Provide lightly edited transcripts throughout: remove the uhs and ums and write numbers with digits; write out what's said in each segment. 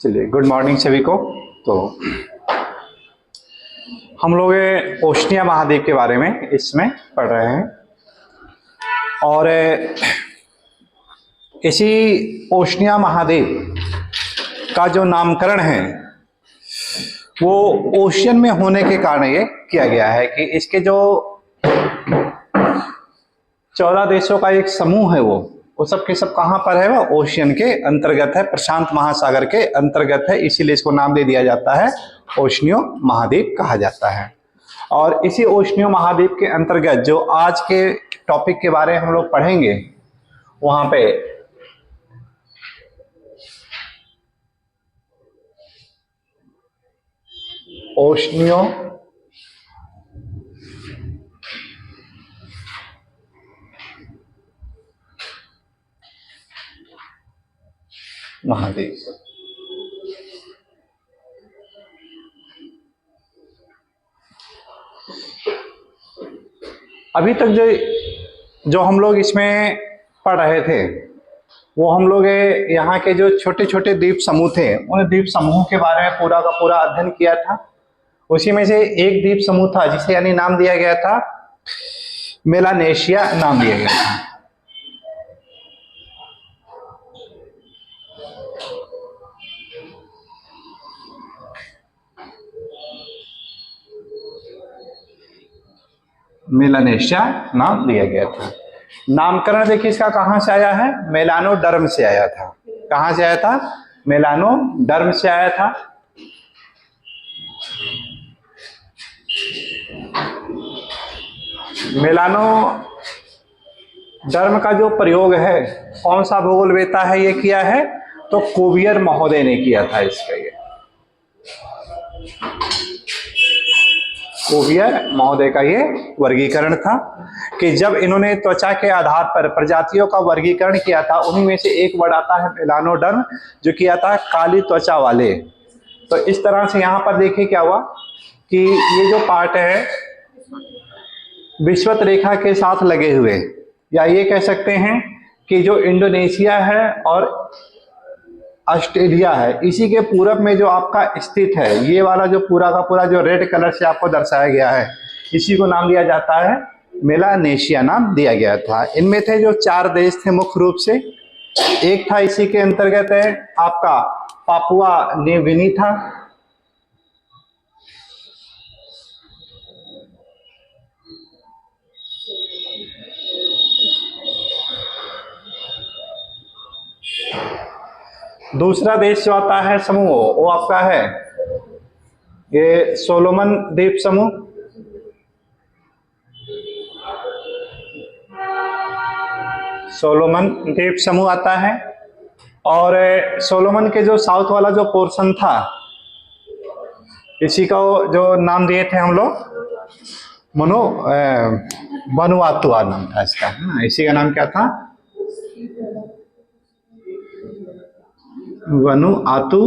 चलिए, good morning सभी को। तो हम लोग ओशनिया महाद्वीप के बारे में इसमें पढ़ रहे हैं, और इसी ओशनिया महाद्वीप का जो नामकरण है वो ओशियन में होने के कारण ये किया गया है कि इसके जो 14 देशों का एक समूह है वो सब के सब कहां पर है, वो ओशियन के अंतर्गत है, प्रशांत महासागर के अंतर्गत है। इसीलिए इसको नाम दे दिया जाता है, ओशनियो महाद्वीप कहा जाता है। और इसी ओशनियो महाद्वीप के अंतर्गत जो आज के टॉपिक के बारे में हम लोग पढ़ेंगे, वहां पे ओशनियो महाद्वीप। अभी तक जो हम लोग इसमें पढ़ रहे थे वो हम लोग यहाँ के जो छोटे छोटे द्वीप समूह थे उन द्वीप समूह के बारे में पूरा का पूरा अध्ययन किया था। उसी में से एक द्वीप समूह था जिसे यानी नाम दिया गया था मेलानेशिया, नाम दिया गया था। मेलानेशिया नाम दिया गया था। नामकरण देखिए इसका कहां से आया है, मेलानोडर्म से आया था। कहां से आया था? मेलानोडर्म से आया था। मेलानोडर्म का जो प्रयोग है कौन सा भूगोलवेत्ता है ये किया है, तो कोवियर महोदय ने किया था इसका। ये कोवियर महोदय का ये वर्गीकरण था कि जब इन्होंने त्वचा के आधार पर प्रजातियों का वर्गीकरण किया था, उन्हीं में से एक वर्ड आता है मेलानोडर्म, जो किया था काली त्वचा वाले। तो इस तरह से यहाँ पर देखिए क्या हुआ कि ये जो पार्ट है विषुवत रेखा के साथ लगे हुए, या ये कह सकते हैं कि जो इंडोनेशिया है और ऑस्ट्रेलिया है, इसी के पूरब में जो आपका स्थित है, ये वाला जो पूरा का पूरा जो रेड कलर से आपको दर्शाया गया है, इसी को नाम दिया जाता है मेलानेशिया, नाम दिया गया था। इनमें थे जो 4 देश थे मुख्य रूप से। एक था इसी के अंतर्गत है आपका पापुआ न्यू गिनी था, दूसरा देश जो आता है समूह वो आपका है ये सोलोमन द्वीप समूह, सोलोमन द्वीप समूह आता है। और सोलोमन के जो साउथ वाला जो पोर्शन था, इसी का जो नाम दिए थे हम लोग वनुआतु नाम था इसका। इसी का नाम क्या था? वनुआतु।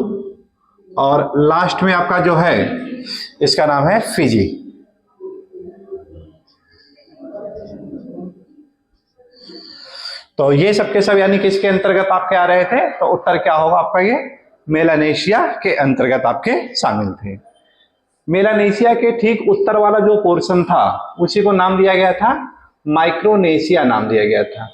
और लास्ट में आपका जो है इसका नाम है फिजी। तो ये सबके सब यानी किसके अंतर्गत आपके आ रहे थे, तो उत्तर क्या होगा आपका, ये मेलानेशिया के अंतर्गत आपके शामिल थे। मेलानेशिया के ठीक उत्तर वाला जो पोर्शन था उसी को नाम दिया गया था माइक्रोनेशिया, नाम दिया गया था।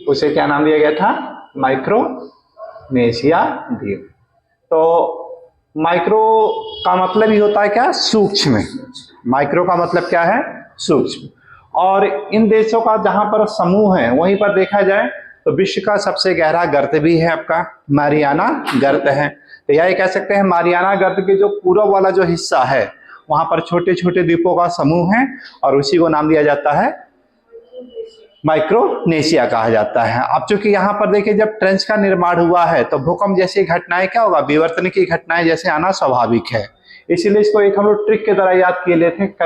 उसे क्या नाम दिया गया था? माइक्रोनेशिया द्वीप। तो माइक्रो का मतलब ही होता है क्या? सूक्ष्म। माइक्रो का मतलब क्या है? सूक्ष्म। और इन देशों का जहां पर समूह है वहीं पर देखा जाए तो विश्व का सबसे गहरा गर्त भी है आपका मारियाना गर्त है। तो यह कह सकते हैं मारियाना गर्त के जो पूर्व वाला जो हिस्सा है वहां पर छोटे छोटे द्वीपों का समूह है, और उसी को नाम दिया जाता है माइक्रोनेशिया कहा जाता है। अब चूंकि यहाँ पर देखिए जब ट्रेंच का निर्माण हुआ है तो भूकंप जैसी घटनाएं क्या होगा, विवर्तन की घटनाएं जैसे आना स्वाभाविक है। इसीलिए इसको एक हम लोग ट्रिक की तरह याद कर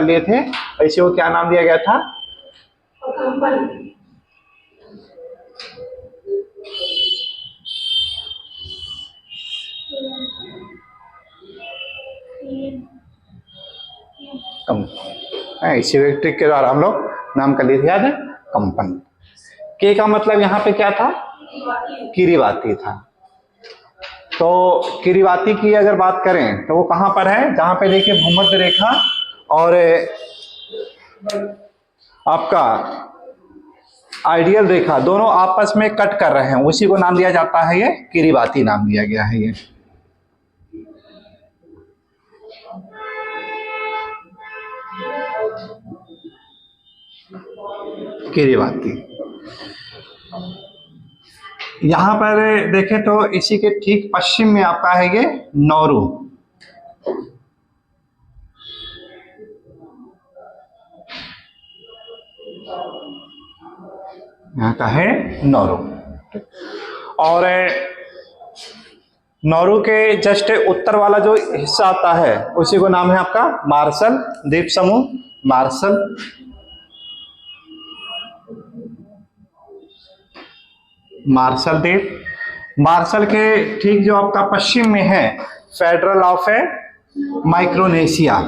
लिए थे। इसी को क्या नाम दिया गया था? कंपन, इसी ट्रिक के द्वारा हम लोग नाम कर लिए थे, याद है, कंपन। के का मतलब यहाँ पे क्या था, किरीबाती था। तो किरीबाती की अगर बात करें तो वो कहां पर है, जहां पे देखिए भूमध्य रेखा और आपका आइडियल रेखा दोनों आपस में कट कर रहे हैं, उसी को नाम दिया जाता है, ये किरीबाती नाम दिया गया है। ये किरीबाती। यहां पर देखें तो इसी के ठीक पश्चिम में आपका है ये नौरू। यहाँ का है नौरू, और नौरू के जस्ट उत्तर वाला जो हिस्सा आता है उसी को नाम है आपका मार्शल द्वीप समूह। मार्शल, मार्शल द्वीप। मार्शल के ठीक जो आपका पश्चिम में है federal of Micronesia.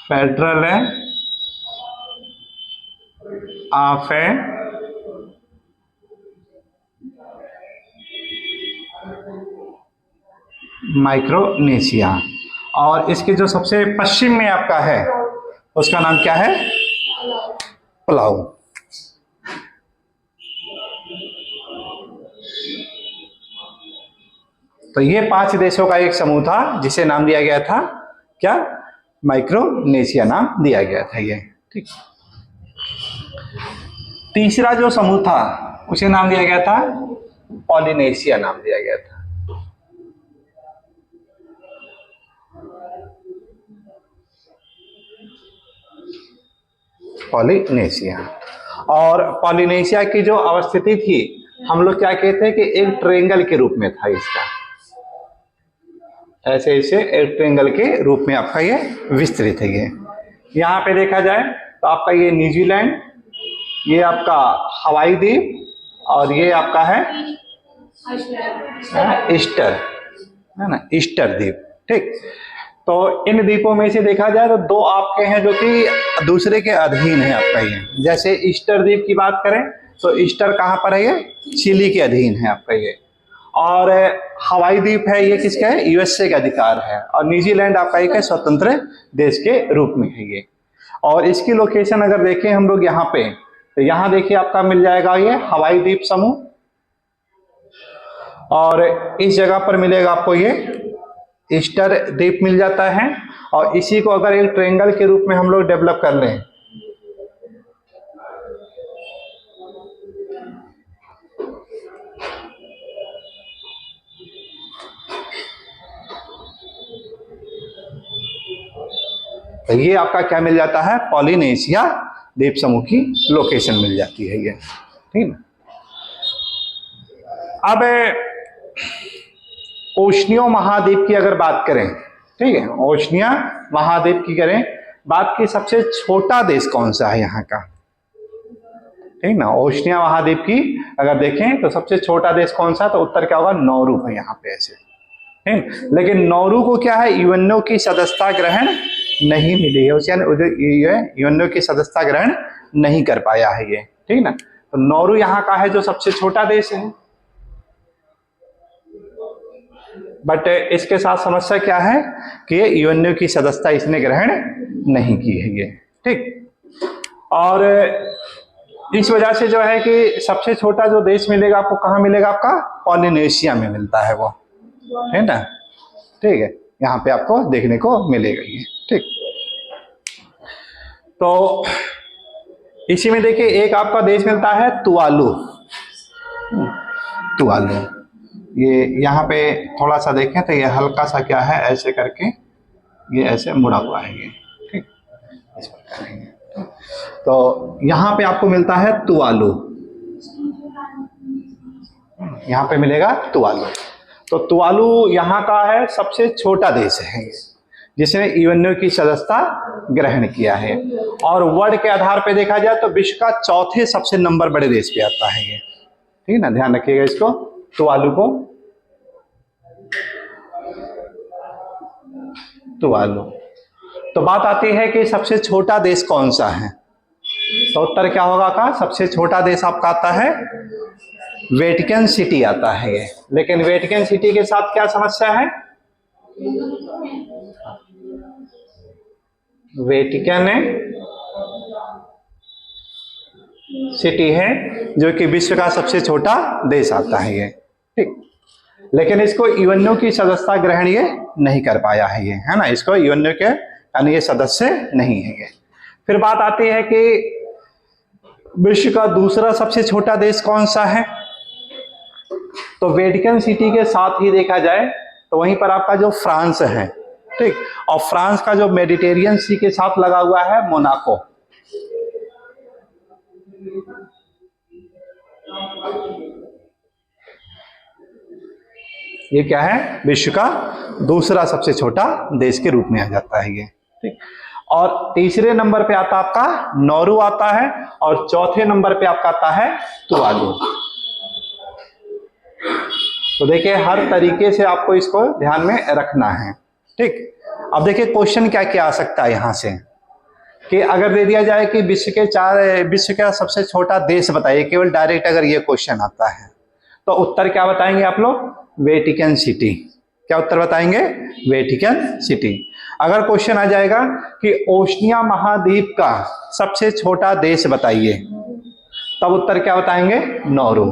Federal of Micronesia, और इसके जो सबसे पश्चिम में आपका है उसका नाम क्या है, पलाऊ। तो ये 5 देशों का एक समूह था जिसे नाम दिया गया था क्या, माइक्रोनेशिया नाम दिया गया था ये, ठीक। तीसरा जो समूह था उसे नाम दिया गया था पॉलिनेशिया नाम दिया गया था। पॉलिनेशिया। और पॉलिनेशिया की जो अवस्थिति थी हम लोग क्या कहते हैं कि एक ट्रायंगल के रूप में था इसका, ऐसे ऐसे एक ट्रायंगल के रूप में आपका ये विस्तृत है। ये यहाँ पे देखा जाए तो आपका ये न्यूजीलैंड, ये आपका हवाई द्वीप, और ये आपका है ईस्टर, है ना, ईस्टर द्वीप, ठीक। तो इन द्वीपों में से देखा जाए तो 2 आपके हैं जो कि दूसरे के अधीन है आपका ये। जैसे ईस्टर द्वीप की बात करें तो ईस्टर कहाँ पर है, ये चिली के अधीन है आपका ये। और हवाई द्वीप है ये किसका है, यूएसए का अधिकार है। और न्यूजीलैंड आपका एक है स्वतंत्र देश के रूप में है ये। और इसकी लोकेशन अगर देखें हम लोग यहाँ पे, तो यहाँ देखिए आपका मिल जाएगा ये हवाई द्वीप समूह, और इस जगह पर मिलेगा आपको ये ईस्टर द्वीप मिल जाता है। और इसी को अगर एक ट्रायंगल के रूप में हम लोग डेवलप कर लें, तो ये आपका क्या मिल जाता है, पॉलिनेशिया द्वीप समूह की लोकेशन मिल जाती है ये, ठीक है। अब ओशनिया महाद्वीप की अगर बात करें, ठीक है, ओशनिया महाद्वीप की करें बात की, सबसे छोटा देश कौन सा है यहाँ का, ठीक ना। ओशनिया महाद्वीप की अगर देखें तो सबसे छोटा देश कौन सा, तो उत्तर क्या होगा, नौरू है यहाँ पे ऐसे, ठीक। लेकिन नौरू को क्या है, यूएनओ की सदस्यता ग्रहण नहीं मिली है, यूएनओ की सदस्यता ग्रहण नहीं कर पाया है ये, ठीक ना। तो नौरू यहाँ का है जो सबसे छोटा देश है। बट इसके साथ समस्या क्या है कि यूएनओ की सदस्यता इसने ग्रहण नहीं की है ये, ठीक। और इस वजह से जो है कि सबसे छोटा जो देश मिलेगा आपको कहाँ मिलेगा, आपका पॉलिनेशिया में मिलता है वो, है ना, ठीक है। यहाँ पे आपको देखने को मिलेगा ये, ठीक। तो इसी में देखिए एक आपका देश मिलता है तुवालू। तुवालू ये यहाँ पे थोड़ा सा देखें तो ये हल्का सा क्या है, ऐसे करके ये ऐसे मुड़ा हुआ है ये, ठीक, इस प्रकार है। तो यहाँ पे आपको मिलता है तुवालू, यहाँ पे मिलेगा तुवालू। तो तुवालू यहाँ का है सबसे छोटा देश है जिसने यूएनओ की सदस्यता ग्रहण किया है। और वर्ल्ड के आधार पे देखा जाए तो विश्व का 4थे सबसे नंबर बड़े देश पे आता है ये, ठीक है ना, ध्यान रखिएगा इसको। तुवालू को, तुवालू। तो बात आती है कि सबसे छोटा देश कौन सा है, तो उत्तर क्या होगा का, सबसे छोटा देश आपका आता है वेटिकन सिटी आता है ये। लेकिन वेटिकन सिटी के साथ क्या समस्या है, वेटिकन सिटी है जो कि विश्व का सबसे छोटा देश आता है ये, ठीक। लेकिन इसको यूएनओ की सदस्यता ग्रहण ये नहीं कर पाया है ये, है ना, इसको यूएनओ के यानी ये सदस्य नहीं है ये। फिर बात आती है कि विश्व का दूसरा सबसे छोटा देश कौन सा है, तो वेटिकन सिटी के साथ ही देखा जाए तो वहीं पर आपका जो फ्रांस है, ठीक। और फ्रांस का जो मेडिटेरियन सी के साथ लगा हुआ है मोनाको, ये क्या है, विश्व का दूसरा सबसे छोटा देश के रूप में आ जाता है ये, ठीक। और तीसरे नंबर पे आता आपका नौरू आता है, और चौथे नंबर पे आपका आता है तुवालू। तो देखिए हर तरीके से आपको इसको ध्यान में रखना है, ठीक। अब देखिए क्वेश्चन क्या क्या आ सकता है यहां से, कि अगर दे दिया जाए कि विश्व का सबसे छोटा देश बताइए, केवल डायरेक्ट अगर ये क्वेश्चन आता है तो उत्तर क्या बताएंगे आप लोग, वेटिकन सिटी। क्या उत्तर बताएंगे, वेटिकन सिटी। अगर क्वेश्चन आ जाएगा कि ओशनिया महाद्वीप का सबसे छोटा देश बताइए, तब उत्तर क्या बताएंगे, नौरू।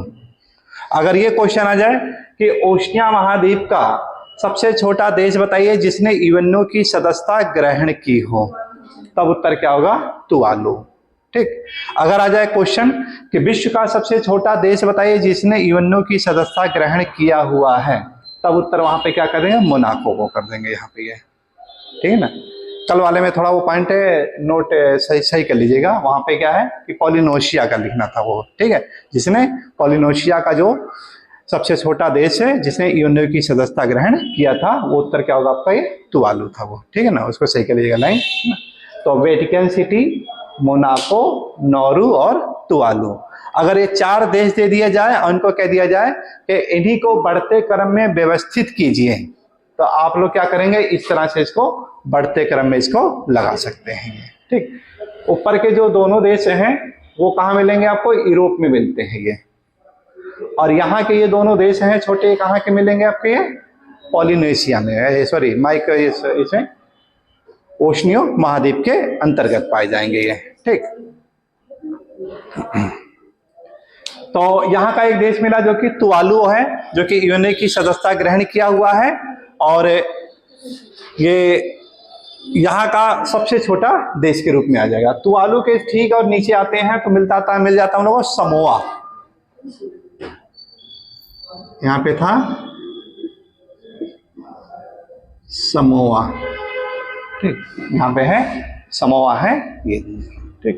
अगर ये क्वेश्चन आ जाए कि ओशनिया महाद्वीप का सबसे छोटा देश बताइए जिसने यूएनओ की सदस्यता ग्रहण की हो, तब उत्तर क्या होगा, तुवालू, ठीक। अगर आ जाए क्वेश्चन कि विश्व का सबसे छोटा देश बताइए जिसने यूएनओ की सदस्यता ग्रहण किया हुआ है, तब उत्तर वहां पे क्या कर देंगे, मोनाको को कर देंगे यहाँ पे ये, ठीक है ना। कल वाले में थोड़ा वो पॉइंट नोट सही कर लीजिएगा, वहां पे क्या है कि पॉलिनेशिया का लिखना था वो, ठीक है, जिसने पॉलिनेशिया का जो सबसे छोटा देश है जिसने यूएनओ की सदस्यता ग्रहण किया था, वो उत्तर क्या होगा आपका, ये तुवालू था वो, ठीक है ना, उसको सही कर लीजिएगा लाइन। तो वेटिकन सिटी, मोनाको, नौरू और तुवालू। अगर ये चार देश दे दिया जाए और उनको कह दिया जाए कि इन्हीं को बढ़ते क्रम में व्यवस्थित कीजिए, तो आप लोग क्या करेंगे, इस तरह से इसको बढ़ते क्रम में इसको लगा सकते हैं, ठीक। ऊपर के जो दोनों देश हैं वो कहाँ मिलेंगे आपको, यूरोप में मिलते हैं ये, और यहाँ के ये दोनों देश हैं छोटे, कहाँ के मिलेंगे आपके, ये पॉलिनेशिया में, सॉरी इसमें ओशनियो महाद्वीप के अंतर्गत पाए जाएंगे ये, ठीक। तो यहाँ का एक देश मिला जो कि तुवालू है, जो कि यूएनओ की सदस्यता ग्रहण किया हुआ है, और ये यहाँ का सबसे छोटा देश के रूप में आ जाएगा। तुवालू के ठीक और नीचे आते हैं तो मिल जाता है हम लोगों को समोआ, यहाँ पे था समोआ, ठीक, यहाँ पे है समोआ है ये, ठीक।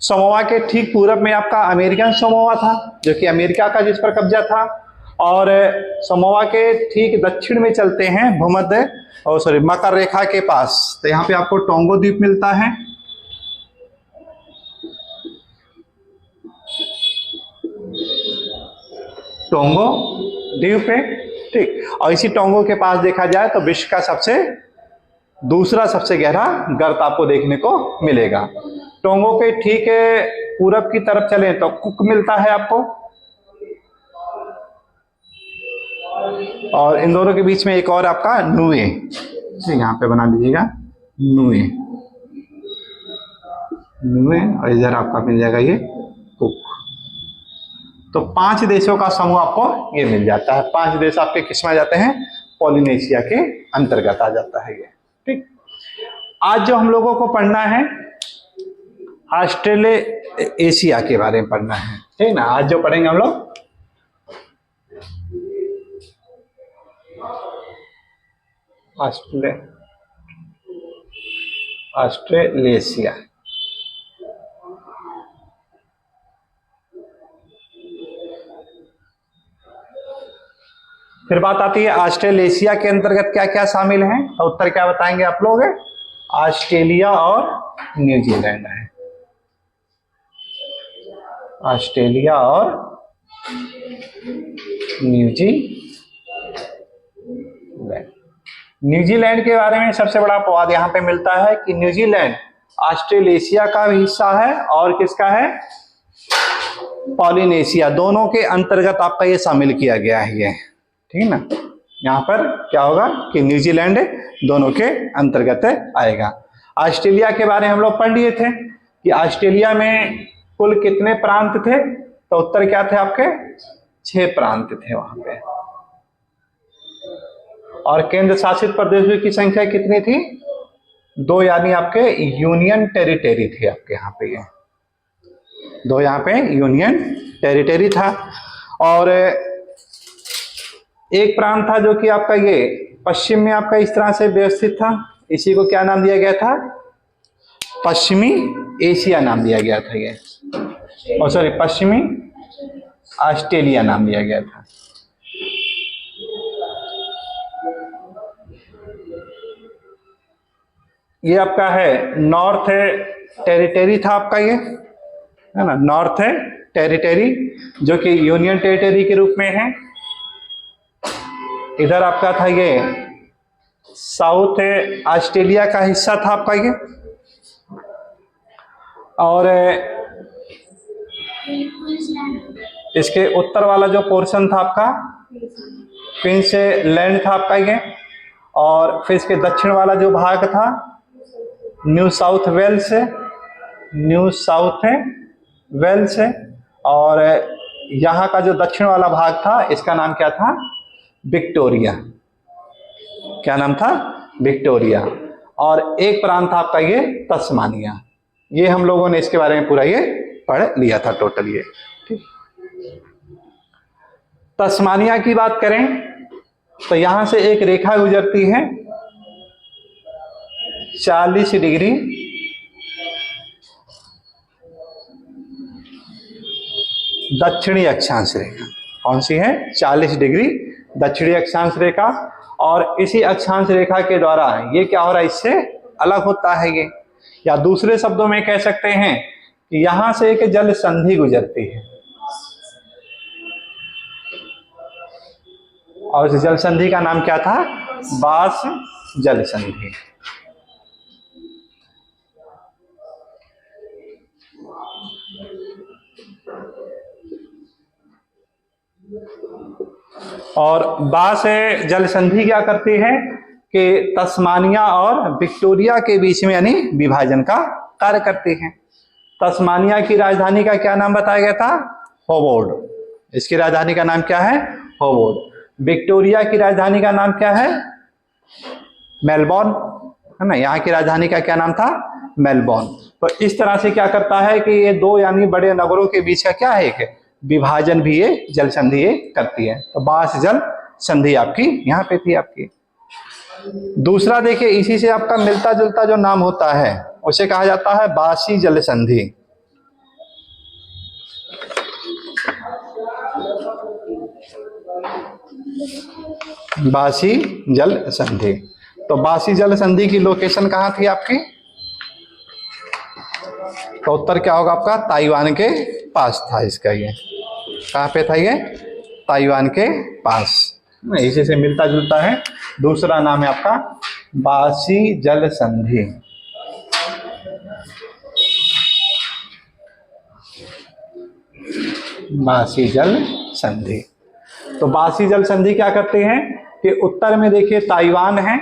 समोआ के ठीक पूरब में आपका अमेरिकन समोआ था जो कि अमेरिका का जिस पर कब्जा था, और समोआ के ठीक दक्षिण में चलते हैं भूमध्य मकर रेखा के पास, तो यहाँ पे आपको टोंगो द्वीप मिलता है, टोंगो द्वीप है, ठीक। और इसी टोंगो के पास देखा जाए तो विश्व का दूसरा सबसे गहरा गर्त आपको देखने को मिलेगा। टोंगो के ठीक पूरब की तरफ चले तो कुक मिलता है आपको, और इन दोनों के बीच में एक और आपका नुए, यहाँ पे बना लीजिएगा नुए, नुए, और इधर आपका मिल जाएगा ये कुक। तो 5 देशों का समूह आपको ये मिल जाता है। 5 देश आपके किस में आ जाते हैं, पॉलिनेशिया के अंतर्गत आ जाता है ये, ठीक। आज जो हम लोगों को पढ़ना है ऑस्ट्रेलेशिया के बारे में पढ़ना है, ठीक ना। आज जो पढ़ेंगे हम लोग ऑस्ट्रेलेशिया। फिर बात आती है ऑस्ट्रेलेशिया के अंतर्गत क्या क्या शामिल है, तो उत्तर क्या बताएंगे आप लोग, ऑस्ट्रेलिया और न्यूजीलैंड है, ऑस्ट्रेलिया और न्यूजीलैंड। न्यूजीलैंड के बारे में सबसे बड़ा अपवाद यहाँ पे मिलता है कि न्यूजीलैंड ऑस्ट्रेलेशिया का भी हिस्सा है और किसका है, पॉलिनेशिया, दोनों के अंतर्गत आपका ये शामिल किया गया है ये, ठीक है ना। यहाँ पर क्या होगा कि न्यूजीलैंड दोनों के अंतर्गत आएगा। ऑस्ट्रेलिया के बारे में हम लोग पढ़ लिए थे कि ऑस्ट्रेलिया में कुल कितने प्रांत थे, तो उत्तर क्या थे आपके, 6 प्रांत थे वहां पे। और केंद्र शासित प्रदेशों की संख्या कितनी थी, 2, यानी आपके यूनियन टेरिटरी थे आपके यहाँ पे, ये 2 यहाँ पे यूनियन टेरिटरी था। और एक प्रांत था जो कि आपका ये पश्चिम में आपका इस तरह से व्यवस्थित था, इसी को क्या नाम दिया गया था, पश्चिमी एशिया नाम दिया गया था ये, और सॉरी पश्चिमी ऑस्ट्रेलिया नाम दिया गया था। ये आपका है नॉर्थ टेरिटरी था आपका, ये है ना, नॉर्थ टेरिटरी जो कि यूनियन टेरिटरी के रूप में है। इधर आपका था ये साउथ ऑस्ट्रेलिया का हिस्सा था आपका ये, और इसके उत्तर वाला जो पोर्शन था आपका क्वींसलैंड था आपका ये, और फिर इसके दक्षिण वाला जो भाग था New South Wales, New South Wales, और यहाँ का जो दक्षिण वाला भाग था इसका नाम क्या था, विक्टोरिया। क्या नाम था, विक्टोरिया। और एक प्रांत था आपका ये तस्मानिया। ये हम लोगों ने इसके बारे में पूरा ये पढ़ लिया था टोटल ये, ठीक। तस्मानिया की बात करें तो यहां से एक रेखा गुजरती है 40 डिग्री दक्षिणी अक्षांश रेखा। कौन सी है, 40 डिग्री दक्षिणी अक्षांश रेखा। और इसी अक्षांश रेखा के द्वारा ये क्या हो रहा है, इससे अलग होता है ये, या दूसरे शब्दों में कह सकते हैं कि यहां से एक जल संधि गुजरती है, और इस जल संधि का नाम क्या था, बास जल संधि। और बास जल संधि क्या करती है कि तस्मानिया और विक्टोरिया के बीच में यानी विभाजन का कार्य करती है। तस्मानिया की राजधानी का क्या नाम बताया गया था, होबार्ट। इसकी राजधानी का नाम क्या है, होबार्ट। विक्टोरिया की राजधानी का नाम क्या है, मेलबोर्न, है ना। यहाँ की राजधानी का क्या नाम था, मेलबोर्न। तो इस तरह से क्या करता है कि ये 2 यानी बड़े नगरों के बीच का क्या है, एक विभाजन भी ये जल संधि ये करती है। तो बास जल संधि आपकी यहाँ पे थी आपकी। दूसरा देखिए, इसी से आपका मिलता जुलता जो नाम होता है उसे कहा जाता है बासी जल संधि। बासी जल संधि। तो बासी जल संधि की लोकेशन कहाँ थी आपकी, तो उत्तर क्या होगा आपका, ताइवान के पास था इसका। ये कहाँ पे था, ये ताइवान के पास, इसी से मिलता जुलता है। दूसरा नाम है आपका बासी जल संधि। बासी जल संधि। तो बासी जल संधि क्या करते हैं कि उत्तर में देखिए ताइवान है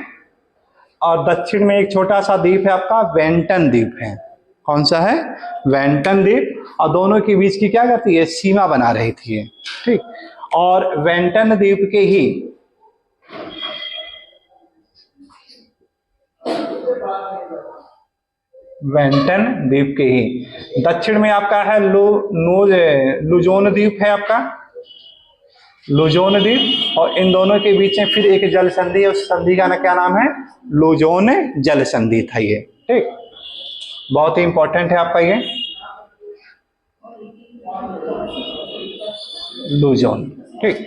और दक्षिण में एक छोटा सा द्वीप है आपका वेंटन द्वीप है। कौन सा है, वेंटन द्वीप। और दोनों के बीच की क्या करती है, सीमा बना रही थी, ठीक। और वेंटन द्वीप के ही वेंटन द्वीप के ही दक्षिण में आपका है लुजोन द्वीप है आपका, लुजोन द्वीप। और इन दोनों के बीच में फिर एक जल संधि है, उस संधि का क्या नाम है, लुजोन जल संधि था ये, ठीक। बहुत ही इंपॉर्टेंट है आपका ये लुजोन, ठीक।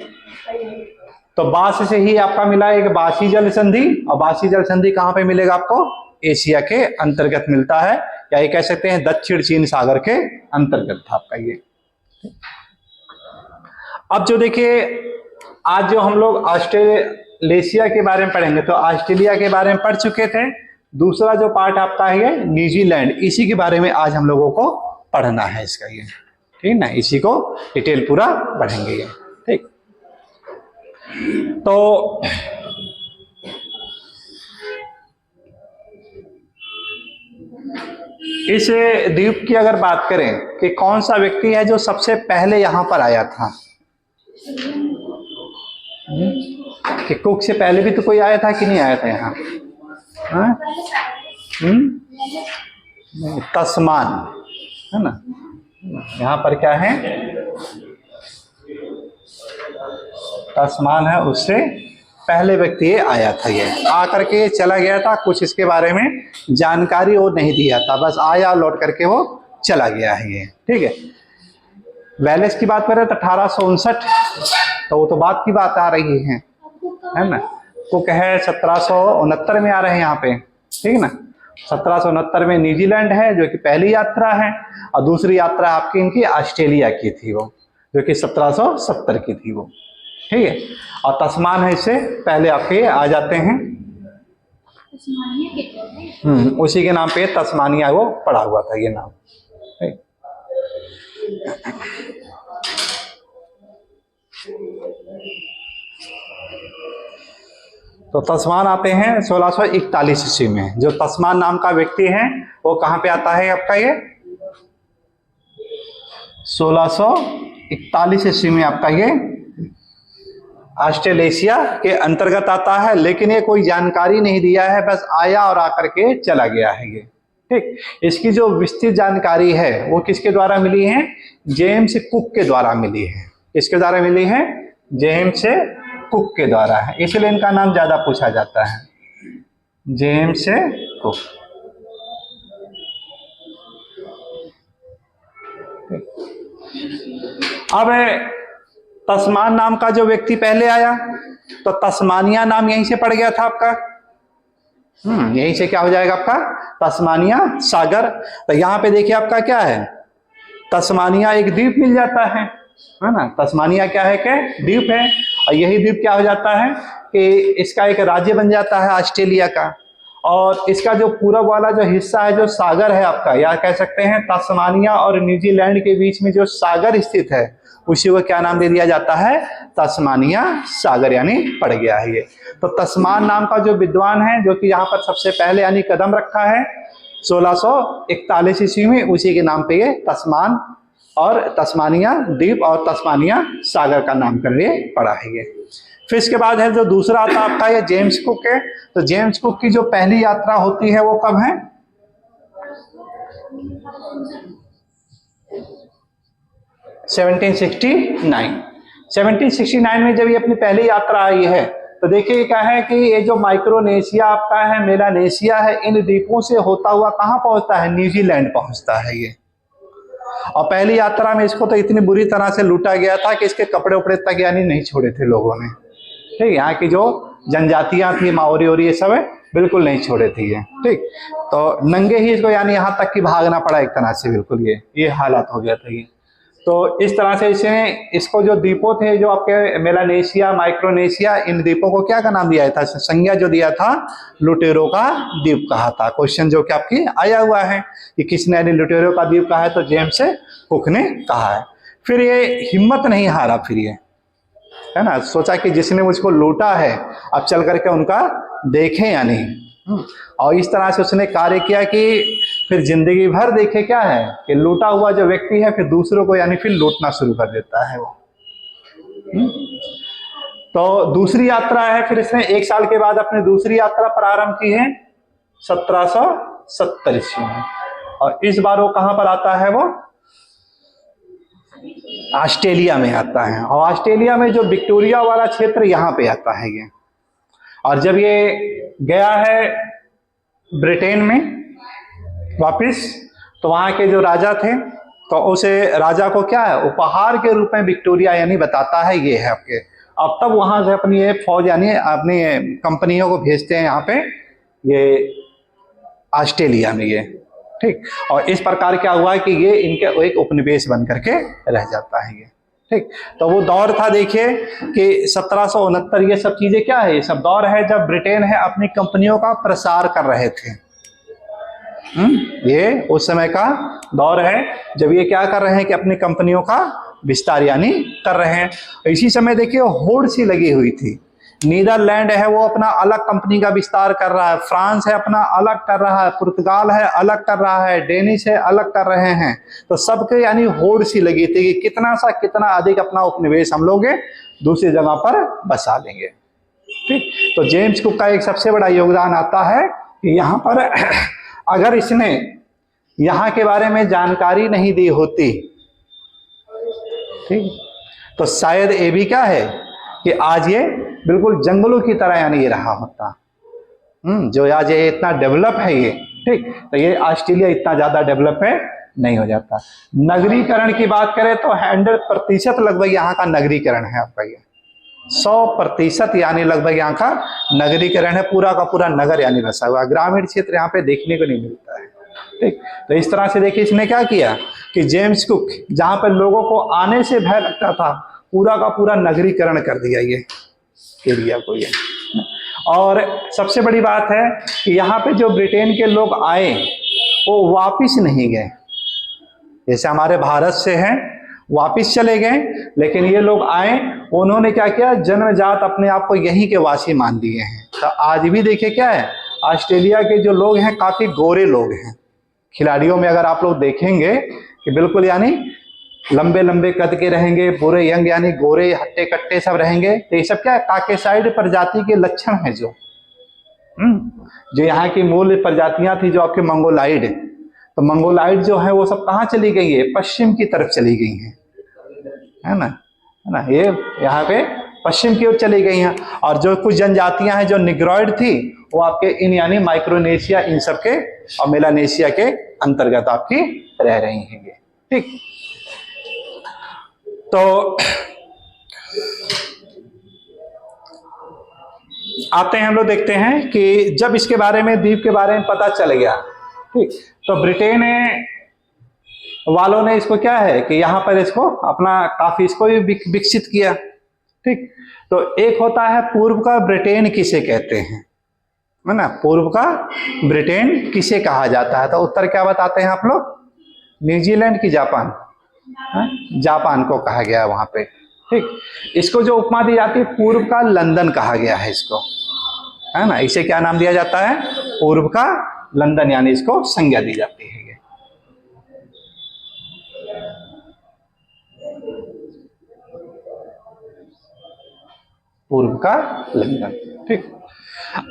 तो बास से ही आपका मिला एक बासी जल संधि। और बासी जल संधि कहां पे मिलेगा आपको, एशिया के अंतर्गत मिलता है, या ये कह सकते हैं दक्षिण चीन सागर के अंतर्गत था आपका ये। अब जो देखिए आज जो हम लोग ऑस्ट्रेलेशिया के बारे में पढ़ेंगे, तो ऑस्ट्रेलिया के बारे में पढ़ चुके थे। दूसरा जो पार्ट आपका है न्यूजीलैंड, इसी के बारे में आज हम लोगों को पढ़ना है इसका, ये ठीक ना, इसी को डिटेल पूरा पढ़ेंगे ये, ठीक। तो इस द्वीप की अगर बात करें कि कौन सा व्यक्ति है जो सबसे पहले यहां पर आया था, कि कुक से पहले भी तो कोई आया था कि नहीं आया था यहाँ? तस्मान है ना, यहाँ पर क्या है, तस्मान है, उससे पहले व्यक्ति ये आया था, ये आकर के चला गया था, कुछ इसके बारे में जानकारी वो नहीं दिया था, बस आया लौट करके वो चला गया है ये, ठीक है। वेलेस की बात करें तो 1859, तो वो तो बात की बात आ रही है ना। कुक है 1769 में आ रहे हैं यहाँ पे, ठीक ना। 1769 में न्यूजीलैंड है जो कि पहली यात्रा है, और दूसरी यात्रा आपकी इनकी ऑस्ट्रेलिया की थी वो, जो कि 1770 की थी वो, ठीक है। और तस्मान है इससे पहले आपके आ जाते हैं, उसी के नाम पे तस्मानिया वो पड़ा हुआ था ये नाम, ठीक। तो तस्मान आते हैं 1641 ईस्वी में। जो तस्मान नाम का व्यक्ति है वो कहाँ पे आता है आपका, ये 1641 ईस्वी में आपका ये ऑस्ट्रेलेशिया के अंतर्गत आता है, लेकिन ये कोई जानकारी नहीं दिया है, बस आया और आकर के चला गया है ये, ठीक। इसकी जो विस्तृत जानकारी है वो किसके द्वारा मिली है, जेम्स कुक के द्वारा मिली है। किसके द्वारा मिली है, जेम्स कुक के द्वारा है, इसलिए इनका नाम ज्यादा पूछा जाता है, जेम्स कुक। अब तस्मान नाम का जो व्यक्ति पहले आया, तो तस्मानिया नाम यहीं से पड़ गया था आपका, यहीं से क्या हो जाएगा आपका, तस्मानिया सागर। तो यहाँ पे देखिए आपका क्या है, तस्मानिया एक द्वीप मिल जाता है ना। तस्मानिया क्या है, क्या द्वीप है, और यही द्वीप क्या हो जाता है कि इसका एक राज्य बन जाता है ऑस्ट्रेलिया का। और इसका जो पूरब वाला जो हिस्सा है, जो सागर है आपका, या कह सकते हैं तस्मानिया और न्यूजीलैंड के बीच में जो सागर स्थित है, उसी को क्या नाम दे दिया जाता है, तस्मानिया सागर, यानी पड़ गया है ये। तो तस्मान नाम का जो विद्वान है, जो कि यहाँ पर सबसे पहले यानी कदम रखा है 1641 ईस्वी में, उसी के नाम पे ये तस्मान और तस्मानिया द्वीप और तस्मानिया सागर का नामकरण पड़ा है ये। फिर इसके बाद है जो दूसरा आता आपका ये जेम्स कुक है। तो जेम्स कुक की जो पहली यात्रा होती है वो कब है, 1769 में जब ये अपनी पहली यात्रा आई है। तो देखिए क्या है कि ये जो माइक्रोनेशिया आपका है, मेलानेशिया है, इन द्वीपों से होता हुआ कहाँ पहुंचता है, न्यूजीलैंड पहुंचता है ये। और पहली यात्रा में इसको तो इतनी बुरी तरह से लूटा गया था कि इसके कपड़े उपड़े तक यानी नहीं छोड़े थे लोगों ने, ठीक। यहाँ की जो जनजातियां थी, माओरी और ये सब है, बिल्कुल नहीं छोड़े थे ये, ठीक। तो नंगे ही इसको यानी यहाँ तक कि भागना पड़ा एक तरह से, बिल्कुल ये हालात हो गया था ये। तो इस तरह से इसको जो द्वीपों थे, जो आपके मेलानेशिया, माइक्रोनेशिया, इन द्वीपों को क्या का नाम दिया था, संज्ञा जो दिया था, लुटेरो का द्वीप कहा था। क्वेश्चन जो कि आपकी आया हुआ है कि किसने लुटेरो का द्वीप कहा है, तो जेम्स कुक ने कहा है। फिर ये हिम्मत नहीं हारा, फिर ये है ना, सोचा कि जिसने मुझको लूटा है अब चल करके उनका देखें या नहीं, और इस तरह से उसने कार्य किया कि फिर जिंदगी भर देखे क्या है कि लूटा हुआ जो व्यक्ति है फिर दूसरों को यानी फिर लूटना शुरू कर देता है वो। तो दूसरी यात्रा है, फिर इसने 1 साल के बाद अपनी दूसरी यात्रा प्रारंभ की है 1770 ईस्वी में। और इस बार वो कहां पर आता है, वो ऑस्ट्रेलिया में आता है। और ऑस्ट्रेलिया में जो विक्टोरिया वाला क्षेत्र यहाँ पे आता है ये। और जब ये गया है ब्रिटेन में वापिस, तो वहां के जो राजा थे, तो उसे राजा को क्या है, उपहार के रूप में विक्टोरिया यानी बताता है ये है आपके। अब तब वहां से अपनी ये फौज यानी अपनी कंपनियों को भेजते हैं यहाँ पे ये ऑस्ट्रेलिया में ये, ठीक। और इस प्रकार क्या हुआ है कि ये इनके एक उपनिवेश बन करके रह जाता है ये, ठीक। तो वो दौर था, देखिए कि 1769, ये सब चीजें क्या है, ये सब दौर है जब ब्रिटेन है अपनी कंपनियों का प्रसार कर रहे थे। ये उस समय का दौर है जब ये क्या कर रहे हैं कि अपनी कंपनियों का विस्तार यानी कर रहे हैं। इसी समय देखिए होड़ सी लगी हुई थी। नीदरलैंड है वो अपना अलग कंपनी का विस्तार कर रहा है, फ्रांस है अपना अलग कर रहा है, पुर्तगाल है अलग कर रहा है, डेनिश है अलग कर रहे हैं। तो सबके यानी होड़ सी लगी थी कि कितना अधिक अपना उपनिवेश हम लोग दूसरी जगह पर बसा लेंगे। ठीक। तो जेम्स कुक का एक सबसे बड़ा योगदान आता है कि यहाँ पर अगर इसने यहाँ के बारे में जानकारी नहीं दी होती, ठीक, तो शायद ये भी क्या है कि आज ये बिल्कुल जंगलों की तरह यानी ये रहा होता। जो आज ये इतना डेवलप है ये, ठीक, तो ये ऑस्ट्रेलिया इतना ज्यादा डेवलप है नहीं हो जाता। नगरीकरण की बात करें तो 100% लगभग यहाँ का नगरीकरण है आपका, ये 100% यानी लगभग यहाँ का नगरीकरण है, पूरा का पूरा नगर यानी बसा हुआ। ग्रामीण क्षेत्र यहाँ पे देखने को नहीं मिलता है। ठीक। तो इस तरह से देखिए इसने क्या किया कि जेम्स कुक जहां पर लोगों को आने से भय लगता था, पूरा का पूरा नगरीकरण कर दिया ये एरिया को ये। और सबसे बड़ी बात है कि यहाँ पे जो ब्रिटेन के लोग आए वो वापिस नहीं गए, जैसे हमारे भारत से हैं वापिस चले गए, लेकिन ये लोग आए, उन्होंने क्या किया, जन्मजात अपने आप को यहीं के वासी मान लिए हैं। तो आज भी देखिए क्या है, ऑस्ट्रेलिया के जो लोग हैं काफी गोरे लोग हैं। खिलाड़ियों में अगर आप लोग देखेंगे कि बिल्कुल यानी लंबे लंबे कद के रहेंगे, पूरे यंग यानी गोरे हट्टे कट्टे सब रहेंगे। तो ये सब क्या है, काकेसाइड प्रजाति के लक्षण है जो यहाँ की मूल प्रजातियां थी जो आपके मंगोलाइड, तो मंगोलाइड जो है वो सब कहाँ चली गई है, पश्चिम की तरफ चली गई है ना, ये यहाँ पे पश्चिम की ओर चली गई हैं। और जो कुछ जनजातियां हैं जो निग्रॉइड थी वो आपके इन यानी माइक्रोनेशिया इन सब के और मेलानेशिया के अंतर्गत आपकी रह रही हैं ये। ठीक। तो आते हैं हम लोग देखते हैं कि जब इसके बारे में, द्वीप के बारे में पता चल गया, ठीक, तो ब्रिटेन वालों ने इसको क्या है कि यहाँ पर इसको अपना काफी इसको भी विकसित किया। ठीक। तो एक होता है पूर्व का ब्रिटेन किसे कहते हैं, है ना, पूर्व का ब्रिटेन किसे कहा जाता है, तो उत्तर क्या बताते हैं आप लोग, न्यूजीलैंड की जापान, जापान को कहा गया है वहां पे। ठीक। इसको जो उपमा दी जाती है पूर्व का लंदन कहा गया है इसको, है ना, इसे क्या नाम दिया जाता है, पूर्व का लंदन, यानी इसको संज्ञा दी जाती है ये। पूर्व का लंदन। ठीक।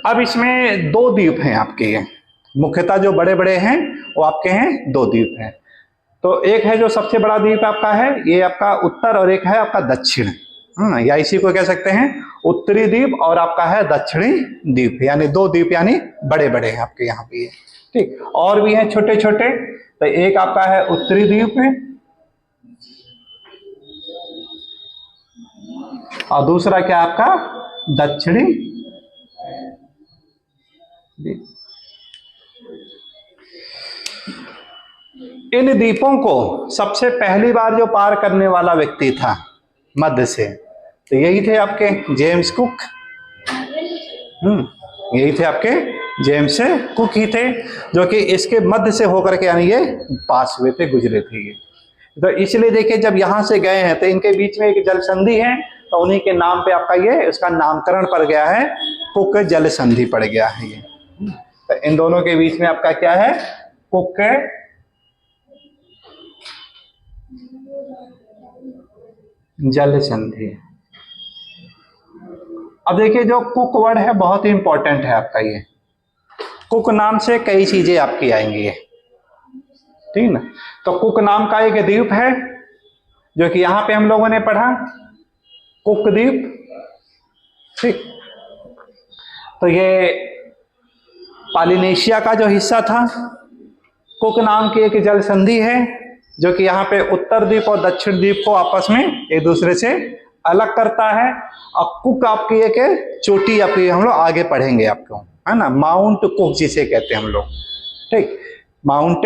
अब इसमें दो द्वीप हैं आपके, ये मुख्यतः जो बड़े बड़े हैं वो आपके हैं दो द्वीप हैं। तो एक है जो सबसे बड़ा द्वीप आपका है ये आपका उत्तर, और एक है आपका दक्षिण, या इसी को कह सकते हैं उत्तरी द्वीप और आपका है दक्षिणी द्वीप, यानी दो द्वीप यानी बड़े बड़े हैं आपके यहाँ पे। ठीक। और भी हैं छोटे छोटे, तो एक आपका है उत्तरी द्वीप है और दूसरा क्या आपका दक्षिणी द्वीप। इन द्वीपों को सबसे पहली बार जो पार करने वाला व्यक्ति था मध्य से, तो यही थे आपके जेम्स कुक। यही थे आपके जेम्स कुक ही थे, जो कि इसके मध्य से होकर के यानी ये पास हुए थे, गुजरे थे ये। तो इसलिए देखिए जब यहां से गए हैं तो इनके बीच में एक जल संधि है, तो उन्हीं के नाम पे आपका ये उसका नामकरण पड़ गया है, कुक जल संधि पड़ गया है ये। तो इन दोनों के बीच में आपका क्या है, कुक जल संधि। अब देखिए जो कुक वर्ड है बहुत ही इंपॉर्टेंट है आपका ये। कुक नाम से कई चीजें आपकी आएंगी, ठीक ना। तो कुक नाम का एक द्वीप है जो कि यहां पे हम लोगों ने पढ़ा, कुक द्वीप। ठीक। तो ये पॉलिनेशिया का जो हिस्सा था, कुक नाम की एक जल संधि है जो कि यहाँ पे उत्तर द्वीप और दक्षिण द्वीप को आपस में एक दूसरे से अलग करता है। और कुक आपकी एक चोटी आपकी हम लोग आगे पढ़ेंगे आपको, है ना, माउंट कुक जिसे कहते हैं हम लोग। ठीक। माउंट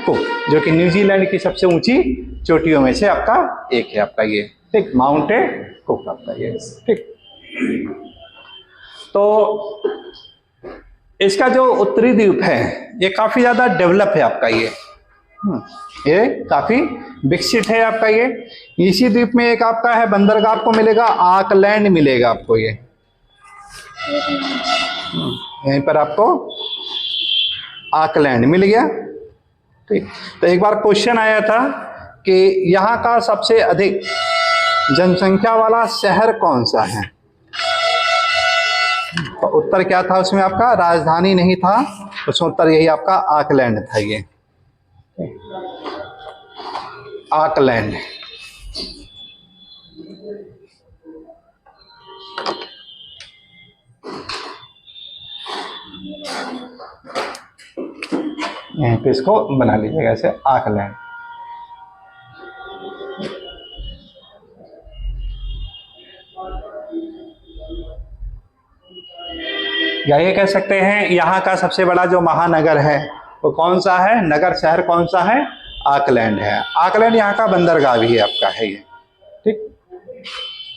कुक जो कि न्यूजीलैंड की सबसे ऊंची चोटियों में से आपका एक है आपका ये। ठीक, माउंट कुक आपका ये, ठीक। तो इसका जो उत्तरी द्वीप है ये काफी ज्यादा डेवलप है आपका ये काफी विकसित है आपका ये। इसी द्वीप में एक आपका है बंदरगाह आपको मिलेगा, ऑकलैंड मिलेगा आपको ये, यहीं पर आपको ऑकलैंड मिल गया, ठीक। तो एक बार क्वेश्चन आया था कि यहाँ का सबसे अधिक जनसंख्या वाला शहर कौन सा है, तो उत्तर क्या था उसमें आपका, राजधानी नहीं था, उसमें उत्तर यही आपका ऑकलैंड था ये, ऑकलैंड। यहीं पे इसको बना लीजिएगा ऐसे, ऑकलैंड। या ये कह सकते हैं यहाँ का सबसे बड़ा जो महानगर है वो कौन सा है, नगर शहर कौन सा है, ऑकलैंड है। ऑकलैंड यहाँ का बंदरगाह भी है आपका है ये, ठीक।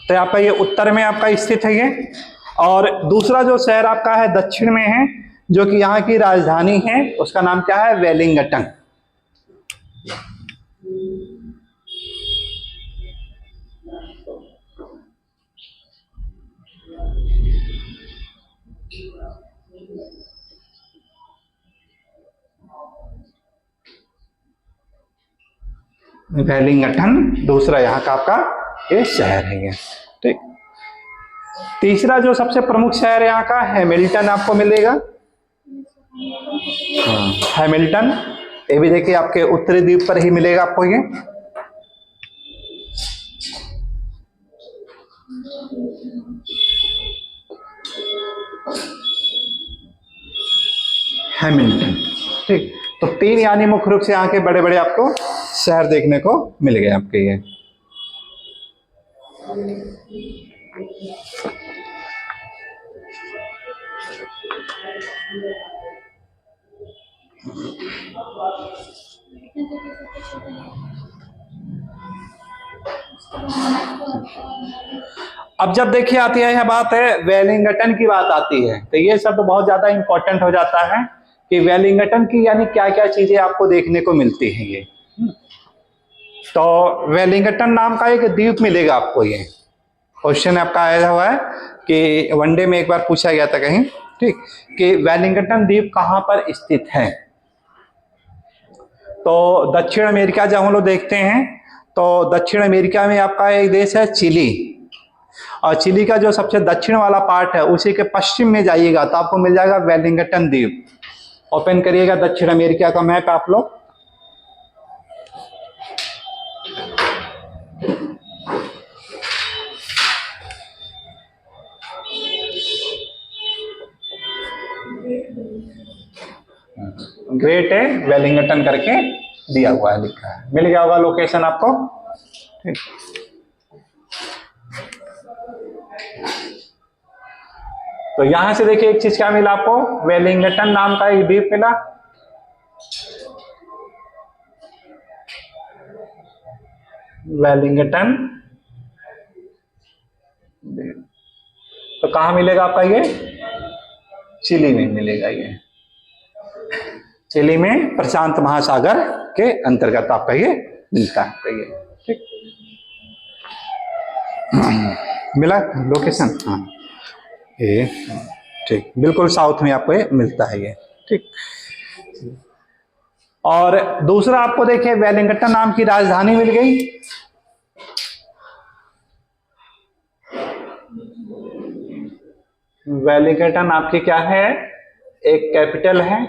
तो आपका ये उत्तर में आपका स्थित है ये। और दूसरा जो शहर आपका है दक्षिण में है, जो कि यहाँ की राजधानी है, उसका नाम क्या है, वेलिंगटन। वेलिंगटन दूसरा यहाँ का आपका ये शहर है ये, ठीक। तीसरा जो सबसे प्रमुख शहर यहाँ का हैमिल्टन आपको मिलेगा। हैमिल्टन ये भी देखिए आपके उत्तरी द्वीप पर ही मिलेगा आपको ये। हैमिल्टन, ठीक। तो तीन यानी मुख्य रूप से यहाँ के बड़े बड़े आपको शहर देखने को मिल गए आपके ये। अब जब देखिए आती है यह बात है वेलिंगटन की बात आती है, तो ये सब तो बहुत ज्यादा इंपॉर्टेंट हो जाता है कि वेलिंगटन की यानी क्या क्या चीजें आपको देखने को मिलती हैं ये। तो वेलिंगटन नाम का एक द्वीप मिलेगा आपको ये। क्वेश्चन आपका आया हुआ है कि वनडे में एक बार पूछा गया था कहीं, ठीक, कि वेलिंगटन द्वीप कहां पर स्थित है। तो दक्षिण अमेरिका जब हम लोग देखते हैं तो दक्षिण अमेरिका में आपका एक देश है चिली, और चिली का जो सबसे दक्षिण वाला पार्ट है उसी के पश्चिम में जाइएगा तो आपको मिल जाएगा वेलिंगटन द्वीप। ओपन करिएगा दक्षिण अमेरिका का मैप आप लोग। ग्रेट है वेलिंगटन करके दिया हुआ है, लिखा है, मिल गया होगा लोकेशन आपको, ठीक। तो यहां से देखिए एक चीज क्या मिला आपको, वेलिंगटन नाम का एक द्वीप मिला। वेलिंगटन तो कहां मिलेगा आपका ये, चिली में मिलेगा ये। चिली में प्रशांत महासागर के अंतर्गत आपका ये मिलता है आपका ये, ठीक। मिला लोकेशन, हाँ ये, ठीक, बिल्कुल साउथ में आपको ये मिलता है ये, ठीक। और दूसरा आपको देखिए वेलिंगटन नाम की राजधानी मिल गई। वेलिंगटन आपकी क्या है, एक कैपिटल है,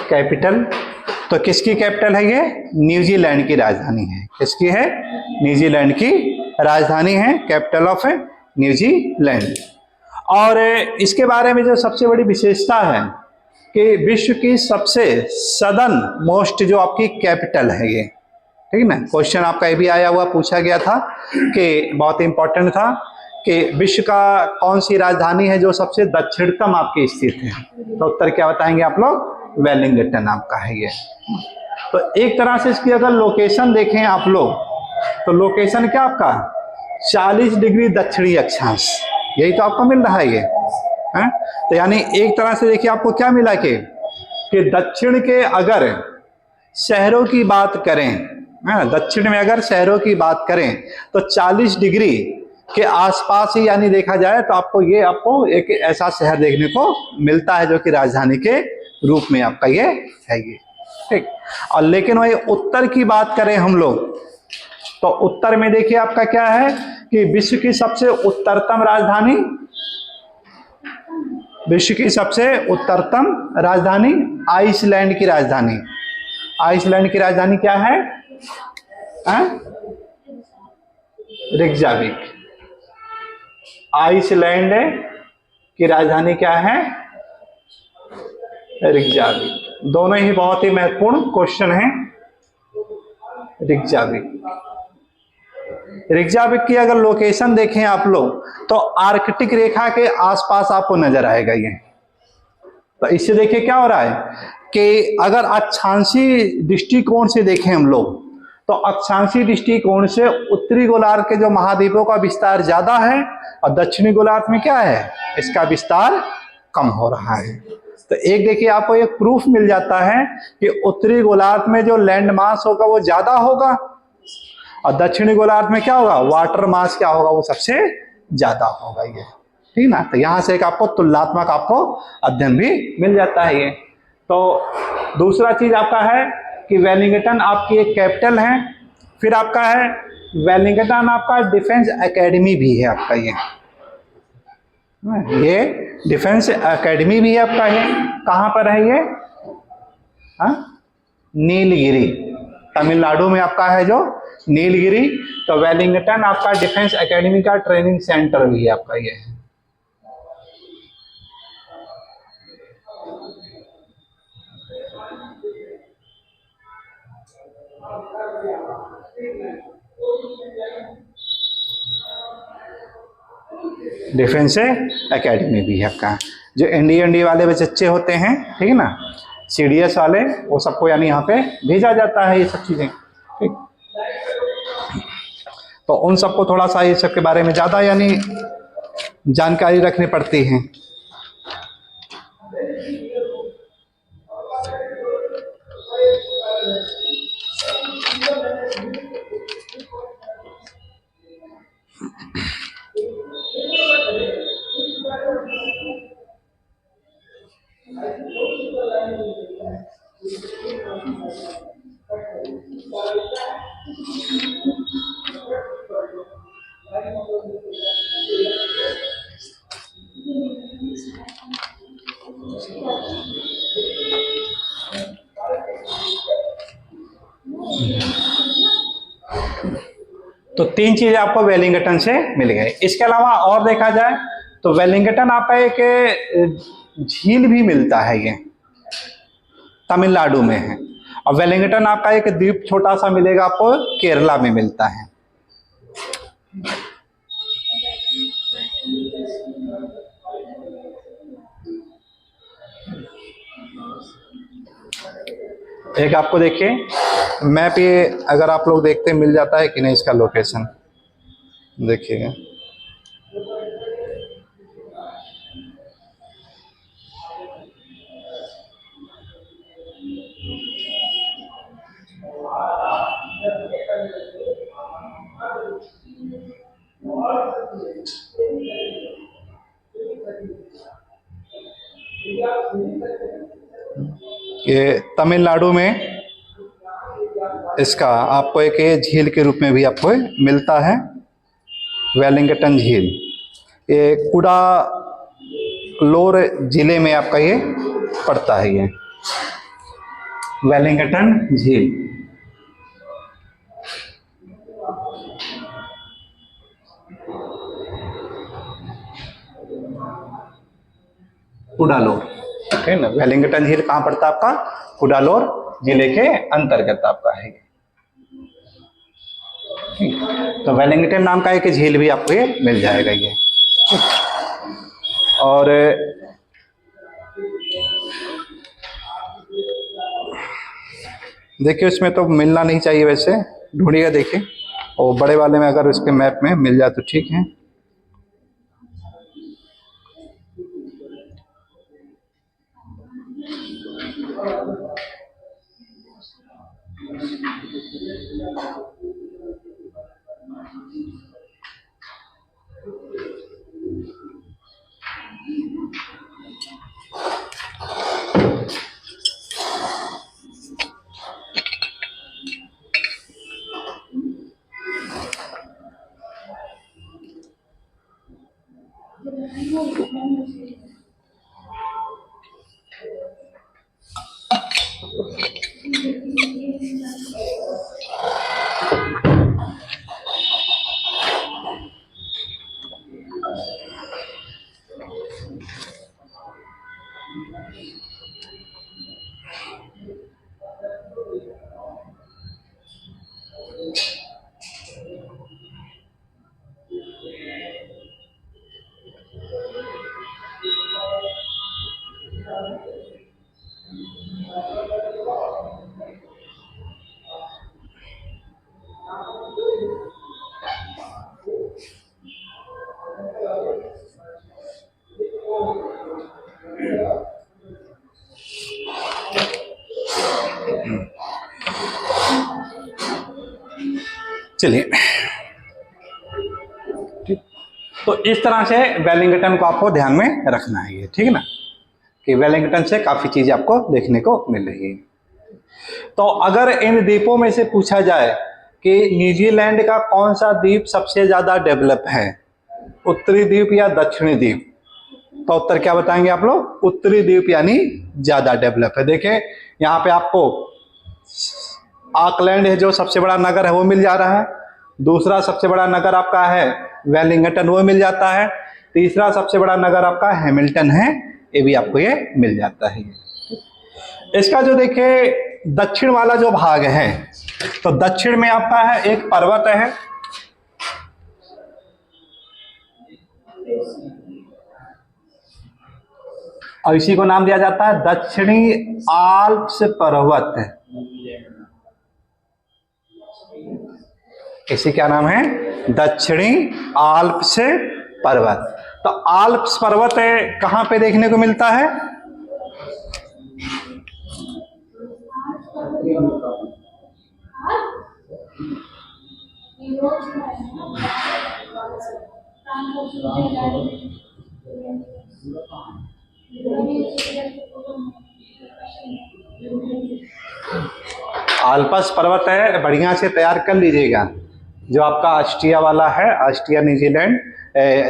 कैपिटल। तो किसकी कैपिटल है ये, न्यूजीलैंड की राजधानी है। किसकी है, न्यूजीलैंड की राजधानी है, कैपिटल ऑफ न्यूजीलैंड। और इसके बारे में जो सबसे बड़ी विशेषता है कि विश्व की सबसे सदर्न मोस्ट जो आपकी कैपिटल है ये, ठीक ना। क्वेश्चन आपका ये भी आया हुआ, पूछा गया था कि बहुत इंपॉर्टेंट था कि विश्व का कौन सी राजधानी है जो सबसे दक्षिणतम आपकी स्थित है। तो उत्तर क्या बताएंगे आप लोग, वेलिंगटन आपका है ये। तो एक तरह से इसकी अगर लोकेशन देखें आप लोग, तो लोकेशन क्या आपका 40 डिग्री दक्षिणी अक्षांश, यही तो आपको मिल रहा है ये है? तो यानी एक तरह से देखिए आपको क्या मिला कि दक्षिण के अगर शहरों की बात करें, है दक्षिण में अगर शहरों की बात करें तो 40 डिग्री के आसपास ही यानी देखा जाए तो आपको एक ऐसा शहर देखने को मिलता है जो कि राजधानी के रूप में आपका ये है ये, ठीक। और लेकिन वही उत्तर की बात करें हम लोग, तो उत्तर में देखिए आपका क्या है कि विश्व की सबसे उत्तरतम राजधानी, विश्व की सबसे उत्तरतम राजधानी आइसलैंड की राजधानी, आइसलैंड की राजधानी क्या है? रिकजाविक। आइसलैंड की राजधानी क्या है? रिकजाविक। दोनों ही बहुत ही महत्वपूर्ण क्वेश्चन हैं। रिकजाविक, रिकजाविक की अगर लोकेशन देखें आप लोग तो आर्कटिक रेखा के आसपास आपको नजर आएगा ये। तो इससे देखिए क्या हो रहा है कि अगर अक्षांशीय दृष्टिकोण से देखें हम लोग तो अक्षांशीय दृष्टिकोण से उत्तरी गोलार्ध के जो महाद्वीपों का विस्तार ज्यादा है और दक्षिणी गोलार्ध में क्या है, इसका विस्तार कम हो रहा है। तो एक देखिए आपको एक प्रूफ मिल जाता है कि उत्तरी गोलार्ध में जो लैंड मास होगा वो ज्यादा होगा और दक्षिणी गोलार्ध में क्या होगा, वाटर मास क्या होगा, वो सबसे ज्यादा होगा ये, ठीक ना। तो यहां से एक आपको तुलनात्मक आपको अध्ययन भी मिल जाता है ये। तो दूसरा चीज आपका है कि वेलिंगटन आपकी एक कैपिटल है। फिर आपका है वेलिंगटन आपका डिफेंस एकेडमी भी है आपका ये डिफेंस एकेडमी भी है आपका ये। कहां पर है ये? नीलगिरी, तमिलनाडु में आपका है जो नीलगिरी। तो वेलिंगटन आपका डिफेंस एकेडमी का ट्रेनिंग सेंटर भी है आपका ये है। डिफेंस एकेडमी भी है आपका। जो एनडीए वाले बच्चे होते हैं, ठीक है ना, सीडीएस वाले, वो सबको यानी यहाँ पे भेजा जाता है ये सब चीजें, ठीक। तो उन सबको थोड़ा सा ये सब के बारे में ज्यादा यानी जानकारी रखनी पड़ती है। तो तीन चीजें आपको वेलिंगटन से मिल गए। इसके अलावा और देखा जाए तो वेलिंगटन आपका एक झील भी मिलता है, ये तमिलनाडु में है। और वेलिंगटन आपका एक द्वीप छोटा सा मिलेगा आपको, केरला में मिलता है। एक आपको देखिए मैप ये अगर आप लोग देखते मिल जाता है कि नहीं, इसका लोकेशन देखिएगा। ये तमिलनाडु में इसका आपको एक ये झील के रूप में भी आपको मिलता है, वेलिंगटन झील। ये कुडालोर जिले में आपका ये पड़ता है, ये वेलिंगटन झील। कुडालोर, ठीक है ना। वेलिंगटन झील कहाँ पड़ता है आपका? कुडालोर जिले के अंतर्गत आपका है। तो वेलिंगटन नाम का एक झील भी आपको ये मिल जाएगा ये। और देखिए उसमें तो मिलना नहीं चाहिए, वैसे ढूंढिएगा देखिए, और बड़े वाले में अगर उसके मैप में मिल जाए तो ठीक है। चलिए ठीक, तो इस तरह से वेलिंगटन को आपको ध्यान में रखना है, ये ठीक है ना, कि वेलिंगटन से काफी चीजें आपको देखने को मिल रही है। तो अगर इन द्वीपों में से पूछा जाए कि न्यूजीलैंड का कौन सा द्वीप सबसे ज्यादा डेवलप है, उत्तरी द्वीप या दक्षिणी द्वीप, तो उत्तर क्या बताएंगे आप लोग? उत्तरी द्वीप यानी ज्यादा डेवलप है। देखें यहाँ पे आपको ऑकलैंड है जो सबसे बड़ा नगर है वो मिल जा रहा है, दूसरा सबसे बड़ा नगर आपका है वेलिंगटन वो मिल जाता है, तीसरा सबसे बड़ा नगर आपका हैमिल्टन है, ये भी आपको ये मिल जाता है। इसका जो देखिए दक्षिण वाला जो भाग है, तो दक्षिण में आपका है एक पर्वत है, और इसी को नाम दिया जाता है दक्षिणी आल्प्स पर्वत। इसी क्या नाम है? दक्षिणी आल्प्स पर्वत। तो आल्प्स पर्वत कहां पे देखने को मिलता है? आल्प्स पर्वत है, बढ़िया से तैयार कर लीजिएगा, जो आपका ऑस्ट्रिया वाला है, ऑस्ट्रिया न्यूजीलैंड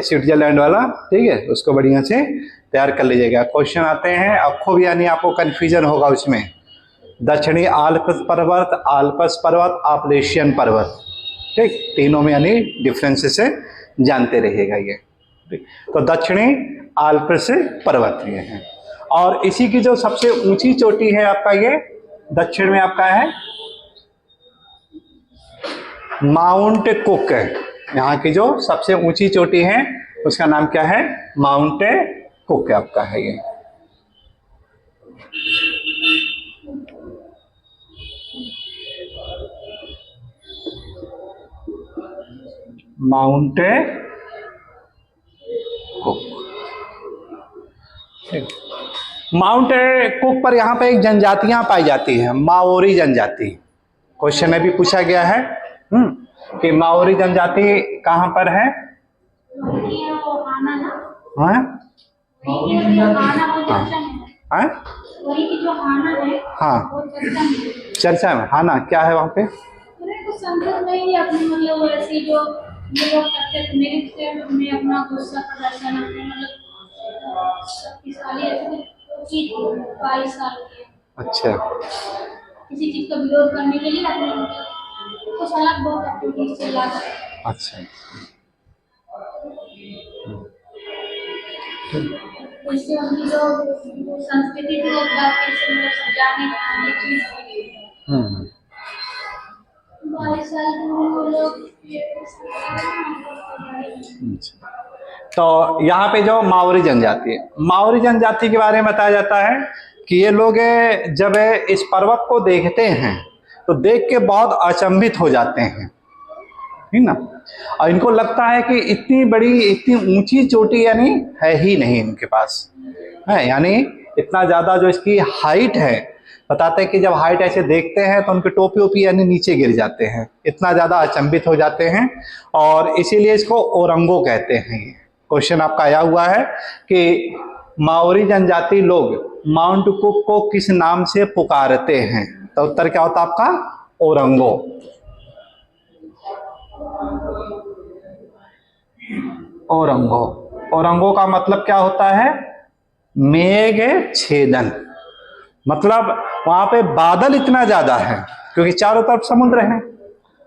स्विट्जरलैंड वाला, ठीक है, उसको बढ़िया से तैयार कर लीजिएगा। क्वेश्चन आते हैं अब खूब, यानी आपको कंफ्यूजन होगा उसमें, दक्षिणी आल्प्स पर्वत, आपलेशियन पर्वत, ठीक, तीनों में यानी डिफरेंसेस से जानते रहिएगा ये। तो दक्षिणी आल्प्स पर्वत ये है, और इसी की जो सबसे ऊंची चोटी है आपका ये दक्षिण में आपका है माउंट कुक है। यहाँ की जो सबसे ऊंची चोटी है उसका नाम क्या है? माउंट कुक आपका है ये। माउंट कुक, माउंट कुक पर यहाँ पे एक जनजातियां पाई जाती हैं, माओरी जनजाति। क्वेश्चन में भी पूछा गया है कि माओरी जनजाति कहाँ पर है? हाँ? हाँ, चर्चा में हाना क्या है वहाँ पे? अच्छा, किसी चीज का विरोध करने के लिए कुछ अलग बहुत एक्टिविटीज चला। अच्छा, इससे उनकी जो संस्कृति थी वो वापस से समझाने की चीज थी। 22 साल के लोग। तो यहाँ पे जो माओरी जनजाति है, माओरी जनजाति के बारे में बताया जाता है कि ये लोग जब इस पर्वत को देखते हैं तो देख के बहुत अचंभित हो जाते हैं, ठीक ना। और इनको लगता है कि इतनी बड़ी इतनी ऊंची चोटी यानी है ही नहीं इनके पास, है यानी इतना ज़्यादा जो इसकी हाइट है, बताते हैं कि जब हाइट ऐसे देखते हैं तो उनके टोपी ओपी यानी नीचे गिर जाते हैं, इतना ज़्यादा अचंभित हो जाते हैं, और इसीलिए इसको ओरंगो कहते हैं। क्वेश्चन आपका आया हुआ है कि माओरी जनजाति लोग माउंट कुक को किस नाम से पुकारते हैं, तो उत्तर क्या होता आपका ओरंगो। ओरंगो, ओरंगो का मतलब क्या होता है, मेघ छेदन, मतलब वहां पे बादल इतना ज्यादा है क्योंकि चारों तरफ समुद्र है,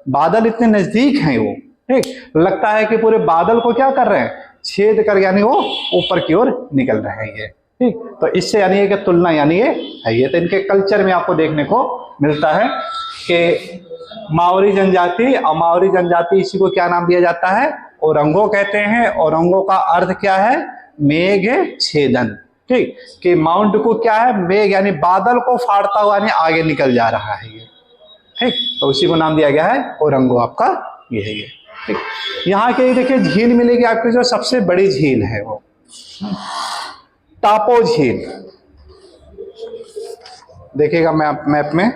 बादल इतने नजदीक हैं वो, ठीक, लगता है कि पूरे बादल को क्या कर रहे हैं, छेद कर यानी वो ऊपर की ओर निकल रहे हैं ये, ठीक। तो इससे यानी ये तुलना यानी ये है, ये तो इनके कल्चर में आपको देखने को मिलता है कि माओरी जनजाति, और माओरी जनजाति इसी को क्या नाम दिया जाता है, ओरंगो कहते हैं। ओरंगो का अर्थ क्या है, मेघ छेदन, ठीक, कि माउंट को क्या है, मेघ यानी बादल को फाड़ता हुआ यानी आगे निकल जा रहा है ये, ठीक, तो उसी को नाम दिया गया है ओरंगो आपका ये है ये, ठीक। यहाँ के देखिए झील मिलेगी आपकी, जो सबसे बड़ी झील है वो टापो झील, देखिएगा मैप में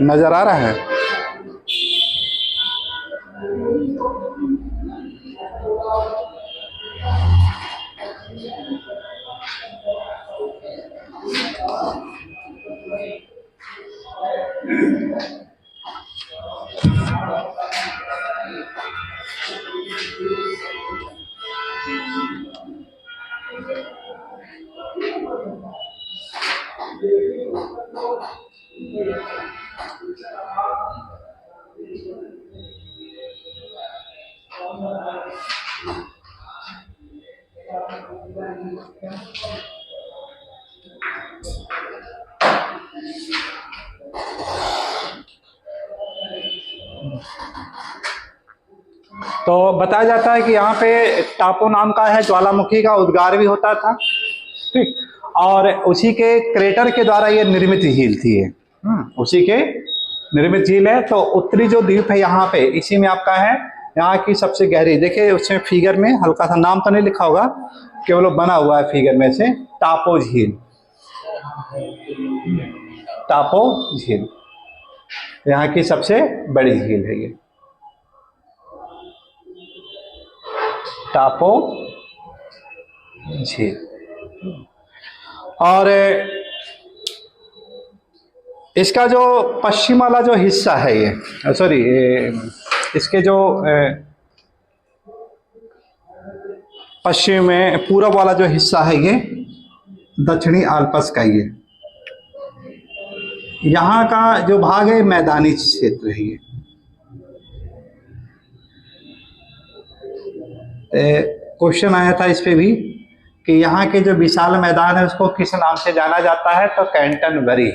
नजर आ रहा है। तो बताया जाता है कि यहाँ पे टापो नाम का है, ज्वालामुखी का उद्गार भी होता था, ठीक, और उसी के क्रेटर के द्वारा ये निर्मित झील थी ये, उसी के निर्मित झील है। तो उत्तरी जो द्वीप है यहाँ पे, इसी में आपका है यहाँ की सबसे गहरी, देखिए उसमें फिगर में हल्का सा नाम तो नहीं लिखा होगा, केवल बना हुआ है फिगर में से, टापो झील, टापो झील यहाँ की सबसे बड़ी झील है ये, टापो झील। और इसका जो पश्चिम वाला जो हिस्सा है ये, सॉरी इसके जो पश्चिम में पूरब वाला जो हिस्सा है ये दक्षिणी आल्प्स का, ये यहाँ का जो भाग है मैदानी क्षेत्र है ये। क्वेश्चन आया था इस पे भी कि यहाँ के जो विशाल मैदान है उसको किस नाम से जाना जाता है, तो कैंटनबरी,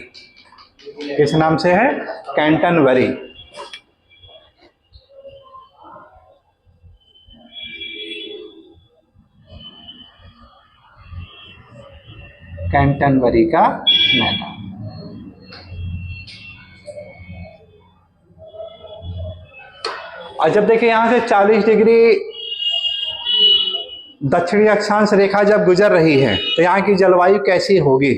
किस नाम से है, कैंटनबरी। कैंटनबरी का मैदान। और जब देखिए यहाँ से 40 डिग्री दक्षिणी अक्षांश रेखा जब गुजर रही है तो यहाँ की जलवायु कैसी होगी,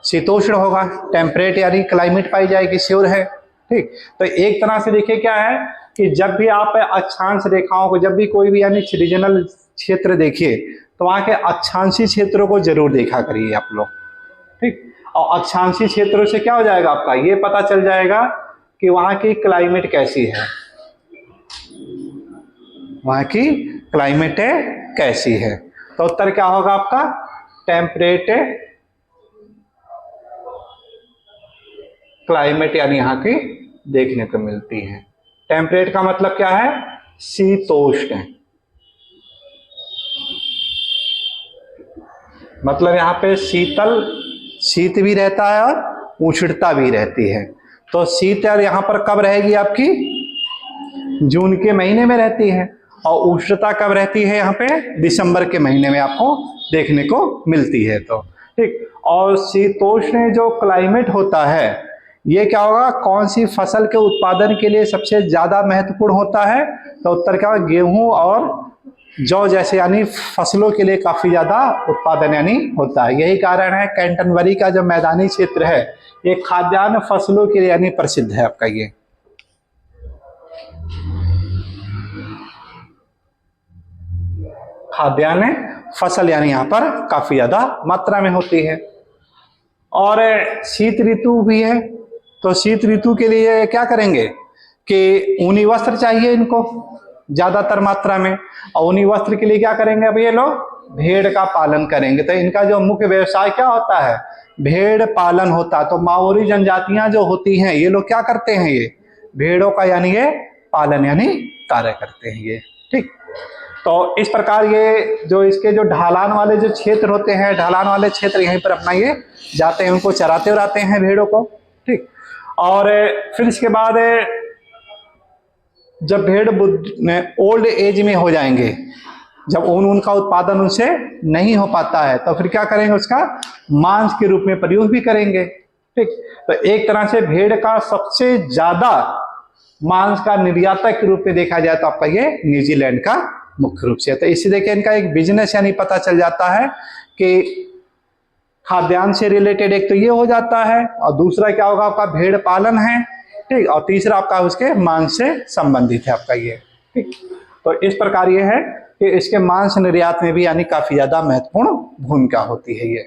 शीतोष्ण होगा, टेम्परेट यानी क्लाइमेट पाई जाएगी, श्योर है, ठीक। तो एक तरह से देखिए क्या है कि जब भी आप अक्षांश रेखाओं को, जब भी कोई भी यानी रीजनल क्षेत्र देखिए तो वहाँ के अक्षांशी क्षेत्रों को जरूर देखा करिए आप लोग, ठीक। और अक्षांशी क्षेत्रों से क्या हो जाएगा आपका, ये पता चल जाएगा कि वहाँ की क्लाइमेट कैसी है, वहाँ की क्लाइमेट कैसी है। तो उत्तर क्या होगा आपका, टेम्परेट क्लाइमेट यानी यहाँ की देखने को मिलती है। टेम्परेट का मतलब क्या है, शीतोष्ण, मतलब यहाँ पे शीतल, शीत भी रहता है और उष्णता भी रहती है। तो शीत यहाँ पर कब रहेगी आपकी, जून के महीने में रहती है, और उष्णता कब रहती है यहाँ पे, दिसंबर के महीने में आपको देखने को मिलती है। तो ठीक। और शीतोष्ण जो क्लाइमेट होता है ये क्या होगा, कौन सी फसल के उत्पादन के लिए सबसे ज्यादा महत्वपूर्ण होता है, तो उत्तर क्या होगा, गेहूं और जौ जैसे यानी फसलों के लिए काफी ज्यादा उत्पादन यानी होता है। यही कारण है कैंटनबरी का जो मैदानी क्षेत्र है ये खाद्यान्न फसलों के लिए यानी प्रसिद्ध है आपका ये। खाद्यान्न फसल यानी यहाँ पर काफी ज्यादा मात्रा में होती है। और शीत ऋतु भी है, तो शीत ऋतु के लिए क्या करेंगे कि ऊनी वस्त्र चाहिए इनको ज्यादातर मात्रा में, और ऊनी वस्त्र के लिए क्या करेंगे, अब ये लोग भेड़ का पालन करेंगे। तो इनका जो मुख्य व्यवसाय क्या होता है, भेड़ पालन होता है। तो माओरी जनजातियां जो होती हैं ये लोग क्या करते हैं, ये भेड़ों का यानी ये पालन यानी कार्य करते हैं ये। ठीक, तो इस प्रकार ये जो इसके जो ढलान वाले जो क्षेत्र होते हैं, ढलान वाले क्षेत्र यहीं पर अपना ये जाते हैं, उनको चराते उराते हैं भेड़ों को। ठीक, और फिर इसके बाद जब भेड़ ओल्ड एज में हो जाएंगे, जब ऊन का उत्पादन उनसे नहीं हो पाता है, तो फिर क्या करेंगे, उसका मांस के रूप में प्रयोग भी करेंगे। ठीक, तो एक तरह से भेड़ का सबसे ज्यादा मांस का निर्यातक के रूप में देखा जाए तो आपका ये न्यूजीलैंड का मुख्य रूप से। तो इसी देखिए इनका एक बिजनेस यानी पता चल जाता है कि खाद्यान्न से रिलेटेड एक तो ये हो जाता है, और दूसरा क्या होगा आपका भेड़ पालन है। ठीक, और तीसरा आपका उसके मांस से संबंधित है आपका ये। ठीक, तो इस प्रकार ये है कि इसके मांस निर्यात में भी यानी काफी ज्यादा महत्वपूर्ण भूमिका होती है ये।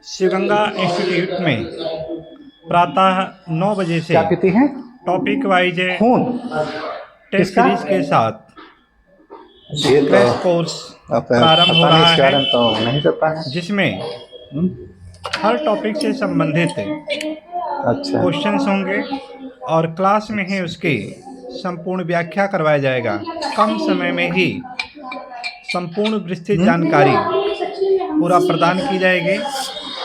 शिवगंगा इंस्टीट्यूट में प्रातः 9 बजे से क्या पीती हैं, टॉपिक वाइज खून टेस्ट किसका? सीरीज के साथ ये क्रैश कोर्स प्रारंभ हो रहा है, तो नहीं पता है। जिसमें हर टॉपिक से संबंधित अच्छा, क्वेश्चंस होंगे और क्लास में ही उसकी संपूर्ण व्याख्या करवाया जाएगा। कम समय में ही संपूर्ण विस्तृत जानकारी पूरा प्रदान की जाएगी,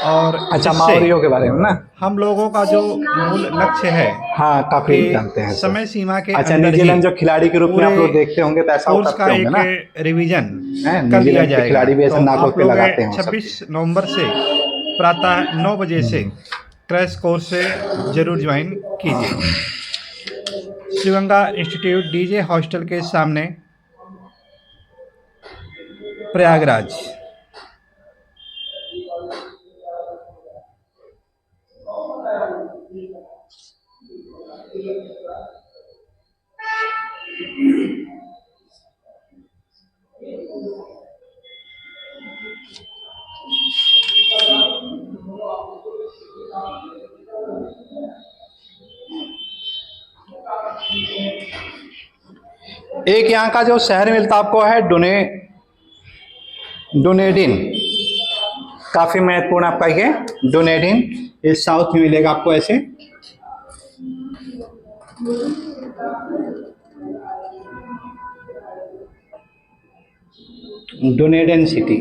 और अच्छा, जिससे माओरियों के बारे में ना, हम लोगों का जो मूल लक्ष्य है हाँ काफी कि जानते हैं सर। समय सीमा के अच्छा, अंदर न्यूजीलैंड ही जो खिलाड़ी के रूप में आप लोग देखते होंगे तो ऐसा कोर्स करते का होंगे ना, एक रिवीजन कर लिया न्यूजीलैंड के जाएगा। खिलाड़ी भी ऐसे तो नाकों आप पे लोग लगाते हैं 26 नवंबर से प्रातः 9 बजे से क्रैश कोर्स से जरूर ज्वाइन कीजिए। शिवगंगा इंस्टीट्यूट डीजे हॉस्टल के सामने, प्रयागराज। एक यहाँ का जो शहर मिलता आपको है डुनेडिन, काफी महत्वपूर्ण आपका ये डुनेडिन, ये साउथ में मिलेगा आपको ऐसे। डुनेडिन सिटी,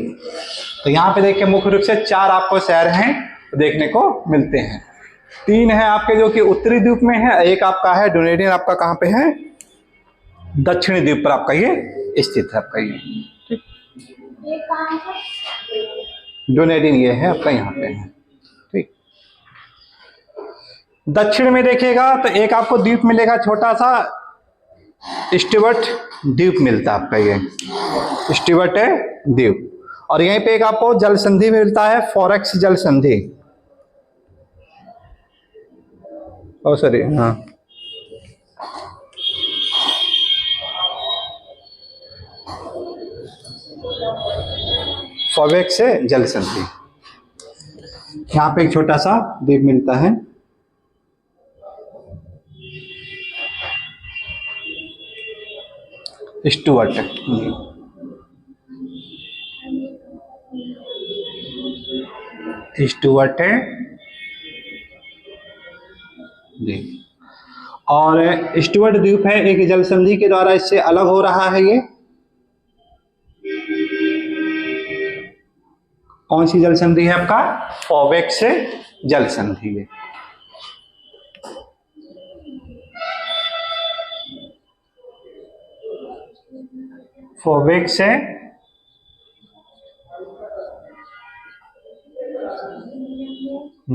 तो यहाँ पे देखिए मुख्य रूप से 4 आपको शहर हैं देखने को मिलते हैं। 3 है आपके जो कि उत्तरी द्वीप में है, एक आपका है डुनेडिन, आपका कहाँ पे है, दक्षिणी द्वीप पर आपका ये स्थित है आपका ये। डुनेडिन ये है आपका यहाँ पे है। ठीक, दक्षिण में देखिएगा तो एक आपको द्वीप मिलेगा छोटा सा, स्टीवर्ट द्वीप मिलता है आपका ये, स्टीवर्ट द्वीप। और यहीं पे एक आपको जल संधि मिलता है, फॉरेक्स जल संधि। ओ सॉरी, हाँ, फॉरेक्स से जल संधि, यहाँ पे एक छोटा सा द्वीप मिलता है। स्टुअर्ट, स्टुअर्ट द्वीप, और स्टुअर्ट द्वीप है एक जल संधि के द्वारा इससे अलग हो रहा है ये। कौन सी जल संधि है आपका, फॉवेक्स से जल संधि है। फोबिक से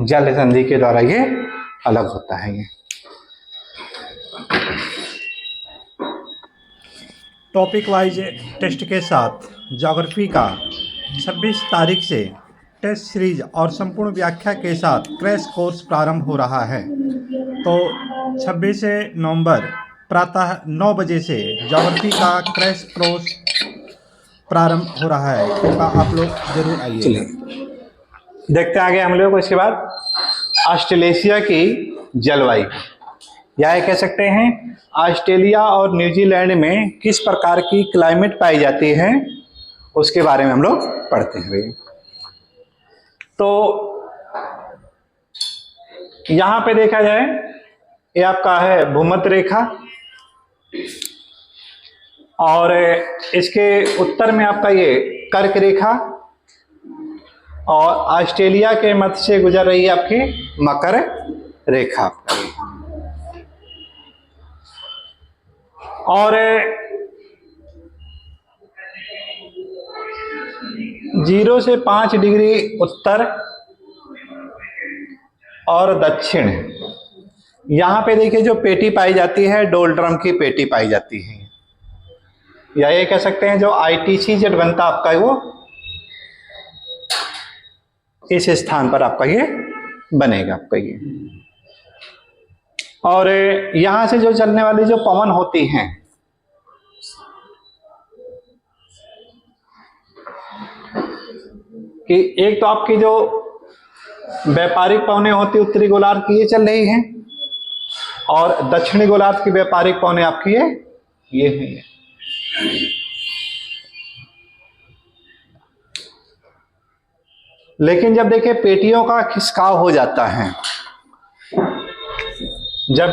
जल संधि के द्वारा ये अलग होता है। ये टॉपिक वाइज टेस्ट के साथ ज्योग्राफी का 26 तारीख से टेस्ट सीरीज और संपूर्ण व्याख्या के साथ क्रैश कोर्स प्रारंभ हो रहा है। तो 26 नवंबर प्रातः 9 बजे से ज्योग्राफी का क्रैश कोर्स प्रारंभ हो रहा है। कृपया आप लोग जरूर आइए। चलिए देखते हैं आगे हम लोग। इसके बाद ऑस्ट्रेलेशिया की जलवायु, या ये कह सकते हैं ऑस्ट्रेलिया और न्यूजीलैंड में किस प्रकार की क्लाइमेट पाई जाती है, उसके बारे में हम लोग पढ़ते हैं। तो यहां पे देखा जाए, ये आपका है भूमध्य रेखा, और इसके उत्तर में आपका ये कर्क रेखा, और ऑस्ट्रेलिया के मध्य से गुजर रही है आपकी मकर रेखा। और 0 से 5 डिग्री उत्तर और दक्षिण, यहां पे देखिए जो पेटी पाई जाती है डोल्ड्रम की पेटी पाई जाती है, या ये कह सकते हैं जो ITC-Z बनता आपका वो इस स्थान पर आपका ये बनेगा आपका ये। और यहां से जो चलने वाली जो पवन होती हैं, कि एक तो आपकी जो व्यापारिक पवनें होती उत्तरी गोलार्ध की ये चल रही हैं, और दक्षिणी गोलार्ध की व्यापारिक पवनें आपकी ये है। लेकिन जब देखिए पेटियों का खिसकाव हो जाता है, जब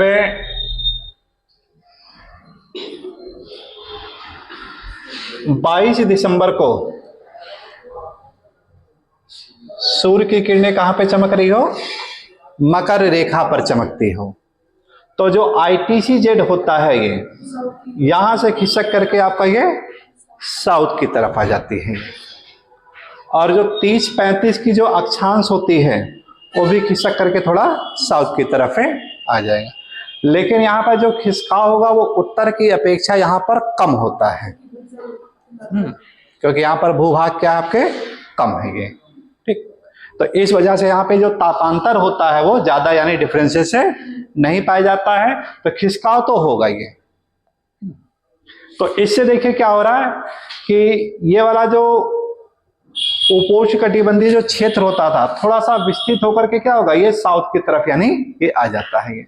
22 दिसंबर को सूर्य की किरणें कहां पे चमक रही हो, मकर रेखा पर चमकती हो, तो जो ITC-Z होता है ये यहां से खिसक करके आपका ये साउथ की तरफ आ जाती है, और जो 30-35 की जो अक्षांश होती है वो भी खिसक करके थोड़ा साउथ की तरफ आ जाएगा। लेकिन यहाँ पर जो खिसकाव होगा वो उत्तर की अपेक्षा यहाँ पर कम होता है, क्योंकि यहाँ पर भूभाग क्या आपके कम है ये, ठीक। तो इस वजह से यहाँ पे जो तापांतर होता है वो ज्यादा यानी डिफरेंसेस से नहीं पाया जाता है, तो खिसकाव तो होगा ये। तो इससे देखिए क्या हो रहा है कि ये वाला जो उपोष्णकटिबंधीय जो क्षेत्र होता था थोड़ा सा विस्तृत होकर के क्या होगा, ये साउथ की तरफ यानी ये आ जाता है ये।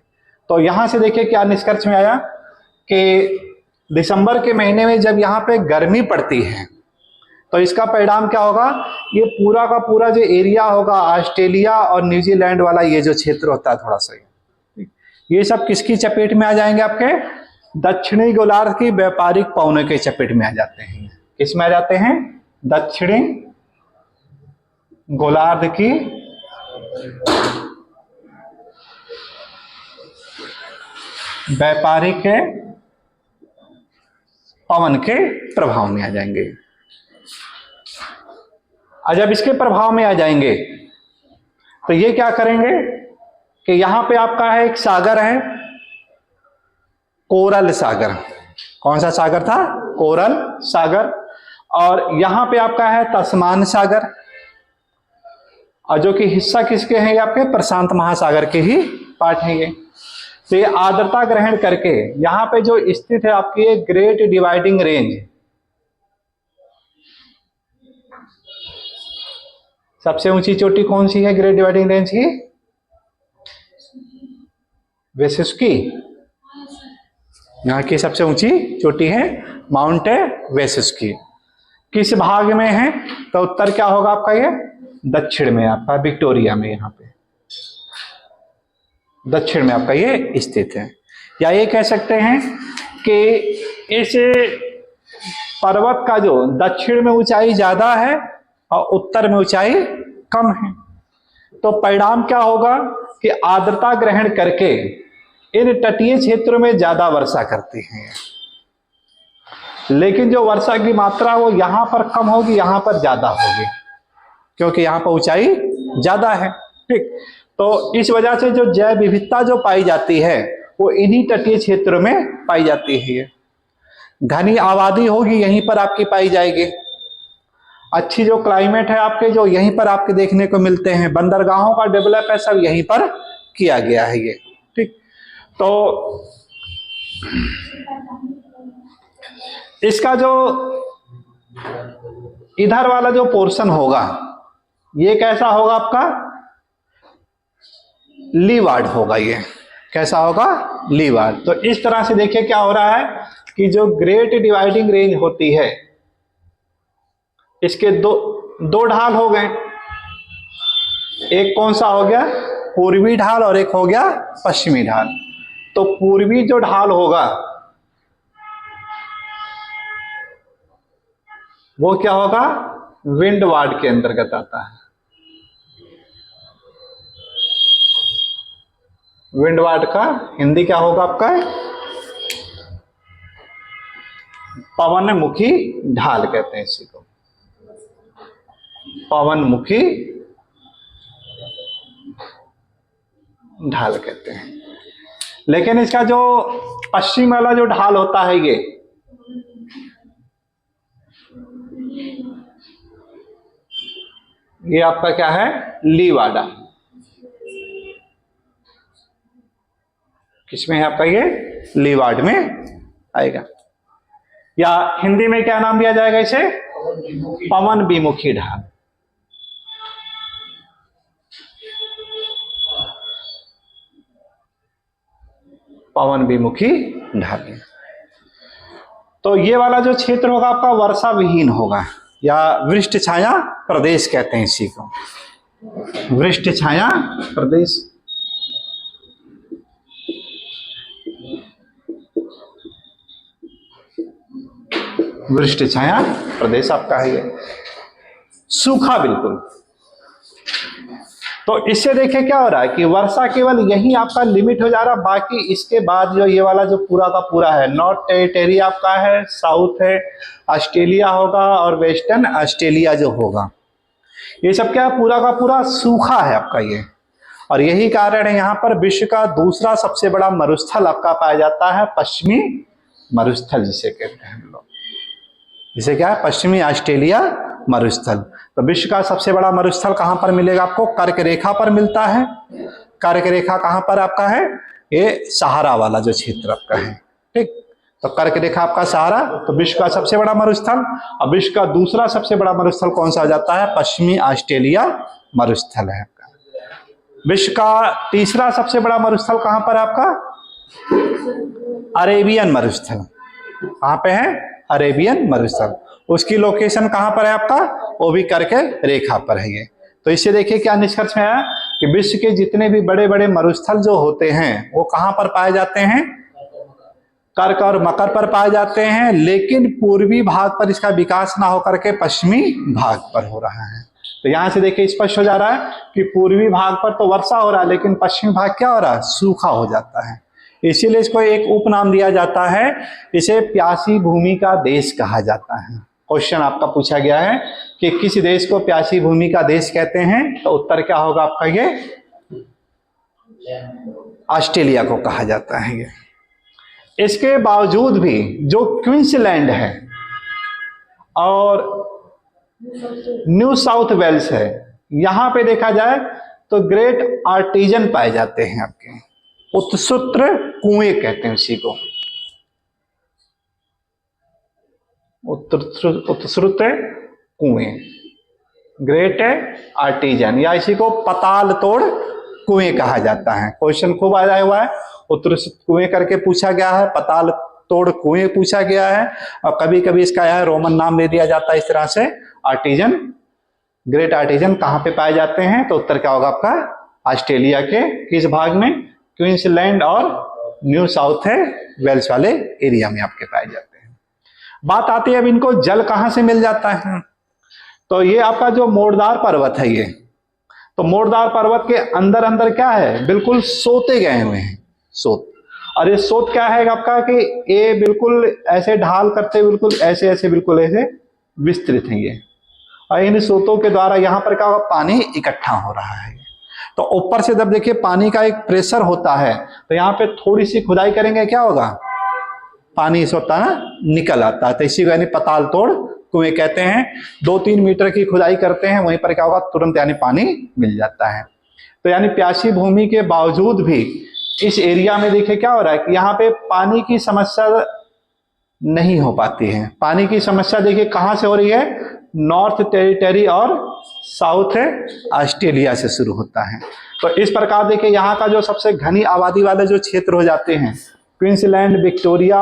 तो यहां से देखिए क्या निष्कर्ष में आया कि दिसंबर के महीने में जब यहाँ पे गर्मी पड़ती है तो इसका परिणाम क्या होगा, ये पूरा का पूरा जो एरिया होगा ऑस्ट्रेलिया और न्यूजीलैंड वाला ये जो क्षेत्र होता है थोड़ा सा ये सब किसकी चपेट में आ जाएंगे, आपके दक्षिणी गोलार्ध की व्यापारिक पवनों के चपेट में आ जाते हैं। किस में आ जाते हैं, दक्षिणी गोलार्ध की व्यापारिक पवन के प्रभाव में आ जाएंगे। और जब इसके प्रभाव में आ जाएंगे तो ये क्या करेंगे कि यहां पे आपका है एक सागर है, कोरल सागर। कौन सा सागर था, कोरल सागर। और यहां पे आपका है तस्मान सागर, और जो कि हिस्सा किसके हैं, ये आपके प्रशांत महासागर के ही पार्ट हैं ये। तो ये आर्द्रता ग्रहण करके यहां पे जो स्थित है आपकी ये ग्रेट डिवाइडिंग रेंज, सबसे ऊंची चोटी कौन सी है ग्रेट डिवाइडिंग रेंज की, वेसुस्की। यहाँ की सबसे ऊंची चोटी है माउंट वेसुस्की। किस भाग में है, तो उत्तर क्या होगा आपका, ये दक्षिण में आपका विक्टोरिया में, यहाँ पे दक्षिण में आपका ये स्थित है। या ये कह सकते हैं कि इस पर्वत का जो दक्षिण में ऊंचाई ज्यादा है और उत्तर में ऊंचाई कम है, तो परिणाम क्या होगा कि आर्द्रता ग्रहण करके इन तटीय क्षेत्रों में ज्यादा वर्षा करती हैं। लेकिन जो वर्षा की मात्रा वो यहाँ पर कम होगी, यहाँ पर ज्यादा होगी, क्योंकि यहाँ पर ऊंचाई ज्यादा है। ठीक, तो इस वजह से जो जैव विविधता जो पाई जाती है वो इन्हीं तटीय क्षेत्रों में पाई जाती है। घनी आबादी होगी यहीं पर आपकी पाई जाएगी। अच्छी जो क्लाइमेट है आपके, जो यहीं पर आपके देखने को मिलते हैं। बंदरगाहों का डेवलप है सब यहीं पर किया गया है ये। ठीक, तो इसका जो इधर वाला जो पोर्शन होगा ये कैसा होगा आपका, लीवार्ड होगा। ये कैसा होगा, लीवार्ड। तो इस तरह से देखिए क्या हो रहा है कि जो ग्रेट डिवाइडिंग रेंज होती है इसके दो ढाल हो गए। एक कौन सा हो गया, पूर्वी ढाल, और एक हो गया पश्चिमी ढाल। तो पूर्वी जो ढाल होगा वो क्या होगा, विंडवार्ड के अंतर्गत आता है। विंडवार्ड का हिंदी क्या होगा आपका, पवनमुखी ढाल कहते हैं इसी को, पवनमुखी ढाल कहते हैं। लेकिन इसका जो पश्चिम वाला जो ढाल होता है ये आपका क्या है, लीवार्ड। किसमें है आपका, ये लीवार्ड में आएगा। या हिंदी में क्या नाम दिया जाएगा इसे, पवन विमुखी ढाल। पवन विमुखी ढाल। तो ये वाला जो क्षेत्र होगा आपका वर्षा विहीन होगा, या वृष्ट छाया प्रदेश कहते हैं इसी को, वृष्ट छाया प्रदेश। वृष्ट छाया प्रदेश आपका है ये, सूखा बिल्कुल। तो इससे देखिए क्या हो रहा है कि वर्षा केवल यही आपका लिमिट हो जा रहा, बाकी इसके बाद जो ये वाला जो पूरा का पूरा है, नॉर्थ टेरिटरी आपका है, साउथ है ऑस्ट्रेलिया होगा, और वेस्टर्न ऑस्ट्रेलिया जो होगा, ये सब क्या पूरा का पूरा सूखा है आपका ये। और यही कारण है यहाँ पर विश्व का दूसरा सबसे बड़ा मरुस्थल आपका पाया जाता है, पश्चिमी मरुस्थल जिसे कहते हैं हम लोग। जिसे क्या है, पश्चिमी ऑस्ट्रेलिया मरुस्थल। तो विश्व का सबसे बड़ा मरुस्थल कहां पर मिलेगा आपको, कर्क रेखा पर मिलता है। कर्क रेखा कहां पर आपका है, ये सहारा वाला जो क्षेत्र आपका है। ठीक, तो कर्क रेखा आपका सहारा, तो विश्व का सबसे बड़ा मरुस्थल। और विश्व का दूसरा सबसे बड़ा मरुस्थल कौन सा हो जाता है, पश्चिमी ऑस्ट्रेलिया मरुस्थल है आपका। विश्व का तीसरा सबसे बड़ा मरुस्थल कहां पर आपका, अरेबियन मरुस्थल। कहां पे है, अरेबियन मरुस्थल। उसकी लोकेशन कहां पर है आपका, वो भी कर्क रेखा पर है ये। तो इससे देखिए क्या निष्कर्ष में आया कि विश्व के जितने भी बड़े बड़े मरुस्थल जो होते हैं वो कहां पर पाए जाते हैं, कर्क और मकर पर पाए जाते हैं। लेकिन पूर्वी भाग पर इसका विकास ना होकर के पश्चिमी भाग पर हो रहा है। तो यहां से देखिए स्पष्ट हो जा रहा है कि पूर्वी भाग पर तो वर्षा हो रहा है, लेकिन पश्चिमी भाग क्या हो रहा है, सूखा हो जाता है। इसीलिए इसको एक उपनाम दिया जाता है, इसे प्यासी भूमि का देश कहा जाता है। क्वेश्चन आपका पूछा गया है कि किस देश को प्यासी भूमि का देश कहते हैं, तो उत्तर क्या होगा आपका, ये ऑस्ट्रेलिया को कहा जाता है ये। इसके बावजूद भी जो क्वींसलैंड है और न्यू साउथ वेल्स है, यहां पे देखा जाए तो ग्रेट आर्टिजन पाए जाते हैं आपके, उत्सूत्र कुएं कहते हैं उसी को, उत्सृत कुएं, ग्रेट आर्टिजन, या इसी को पताल तोड़ कुएं कहा जाता है। क्वेश्चन खूब आया हुआ है, उत्सृत कुएं करके पूछा गया है, पताल तोड़ कुएं पूछा गया है, और कभी कभी इसका यह रोमन नाम दे दिया जाता है इस तरह से, आर्टिजन। ग्रेट आर्टिजन कहां पे पाए जाते हैं, तो उत्तर क्या होगा आपका, ऑस्ट्रेलिया के किस भाग में, क्वींसलैंड और न्यू साउथ वेल्स वाले एरिया में आपके पाए जाते हैं। बात आती है अब इनको जल कहां से मिल जाता है, तो ये आपका जो मोरदार पर्वत है ये, तो मोरदार पर्वत के अंदर अंदर क्या है, बिल्कुल सोते गए हुए हैं, सोत, और ये स्रोत क्या है आपका कि ये बिल्कुल ऐसे ढाल करते बिल्कुल ऐसे ऐसे बिल्कुल ऐसे विस्तृत है ये, और इन स्रोतों के द्वारा यहाँ पर क्या होगा, पानी इकट्ठा हो रहा है। तो ऊपर से जब देखिए पानी का एक प्रेशर होता है तो यहाँ पे थोड़ी सी खुदाई करेंगे, क्या होगा, पानी इस होता है ना निकल आता है। तो इसी को यानी पताल तोड़ कुएं कहते हैं। 2-3 मीटर की खुदाई करते हैं, वहीं पर क्या होगा, तुरंत यानी पानी मिल जाता है। तो यानी प्यासी भूमि के बावजूद भी इस एरिया में देखिए क्या हो रहा है कि यहाँ पे पानी की समस्या नहीं हो पाती है। पानी की समस्या देखिए कहाँ से हो रही है, नॉर्थ टेरिटरी और साउथ ऑस्ट्रेलिया से शुरू होता है। तो इस प्रकार देखिए यहाँ का जो सबसे घनी आबादी वाले जो क्षेत्र हो जाते हैं, क्वींसलैंड, विक्टोरिया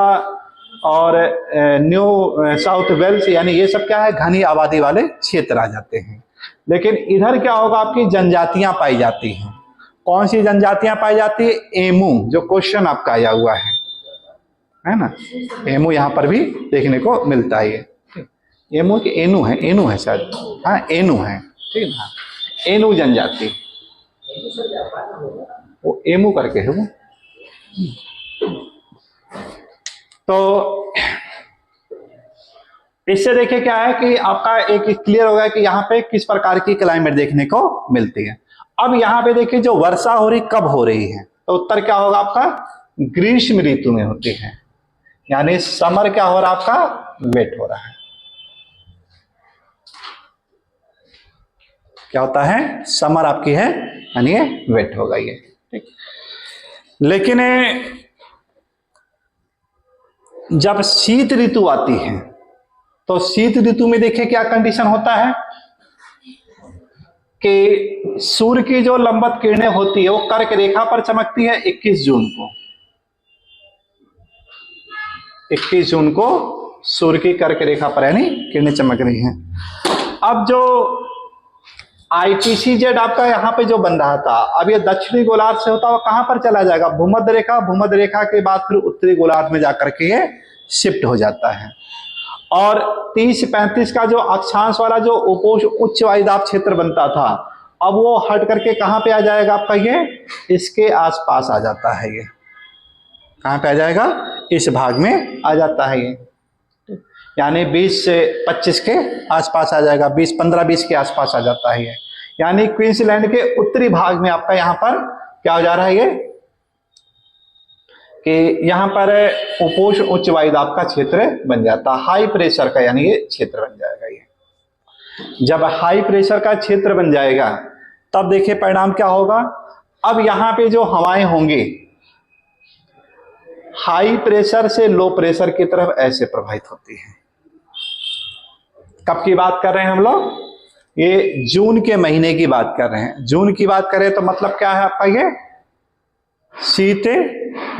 और न्यू साउथ वेल्स, यानी ये सब क्या है, घनी आबादी वाले क्षेत्र आ जाते हैं। लेकिन इधर क्या होगा, आपकी जनजातियां पाई जाती हैं। कौन सी जनजातियां पाई जाती है, एमू, जो क्वेश्चन आपका आया हुआ है ना, एमू यहाँ पर भी देखने को मिलता है। एमू की एनू है, एनू है शायद, हाँ एनू है, ठीक है ना, एनू जनजाति, वो एमू करके है वो। तो इससे देखिए क्या है कि आपका एक क्लियर हो गया कि यहाँ पे किस प्रकार की क्लाइमेट देखने को मिलती है। अब यहाँ पे देखिए जो वर्षा हो रही कब हो रही है, तो उत्तर क्या होगा आपका, ग्रीष्म ऋतु में होती है। यानी समर क्या हो रहा है आपका, वेट हो रहा है। क्या होता है, समर आपकी है यानी ये वेट होगा ये, ठीक। लेकिन जब शीत ऋतु आती है तो शीत ऋतु में देखिए क्या कंडीशन होता है कि सूर्य की जो लंबवत किरणें होती है वो कर्क रेखा पर चमकती है 21 जून को। 21 जून को सूर्य की कर्क रेखा पर यानी किरणें चमक रही हैं। अब जो ITCZ आपका यहाँ पे जो बन रहा था, अब ये दक्षिणी गोलार्ध से होता हुआ कहां पर चला जाएगा, भूमध्य रेखा, भूमध्य रेखा के बाद फिर उत्तरी गोलार्ध में जाकर के ये शिफ्ट हो जाता है। और 30-35 का जो अक्षांश वाला जो उच्च वायुदाब क्षेत्र बनता था, अब वो हट करके कहां पे आ जाएगा आपका, ये इसके आसपास आ जाता है। ये कहां पे आ जाएगा, इस भाग में आ जाता है ये, यानी 20 से 25 के आसपास आ जाएगा, 15-20 के आसपास आ जाता है ये। यानी क्वींसलैंड के उत्तरी भाग में आपका यहाँ पर क्या हो जा रहा है ये, कि यहाँ पर उपोष्ण उच्च वायुदाब का क्षेत्र बन जाता है, हाई प्रेशर का यानी ये क्षेत्र बन जाएगा ये। जब हाई प्रेशर का क्षेत्र बन जाएगा तब देखिए परिणाम क्या होगा, अब यहाँ पे जो हवाएं होंगी हाई प्रेशर से लो प्रेशर की तरफ ऐसे प्रवाहित होती है। कब की बात कर रहे हैं हम लोग, ये जून के महीने की बात कर रहे हैं। जून की बात करें तो मतलब क्या है आपका, ये शीत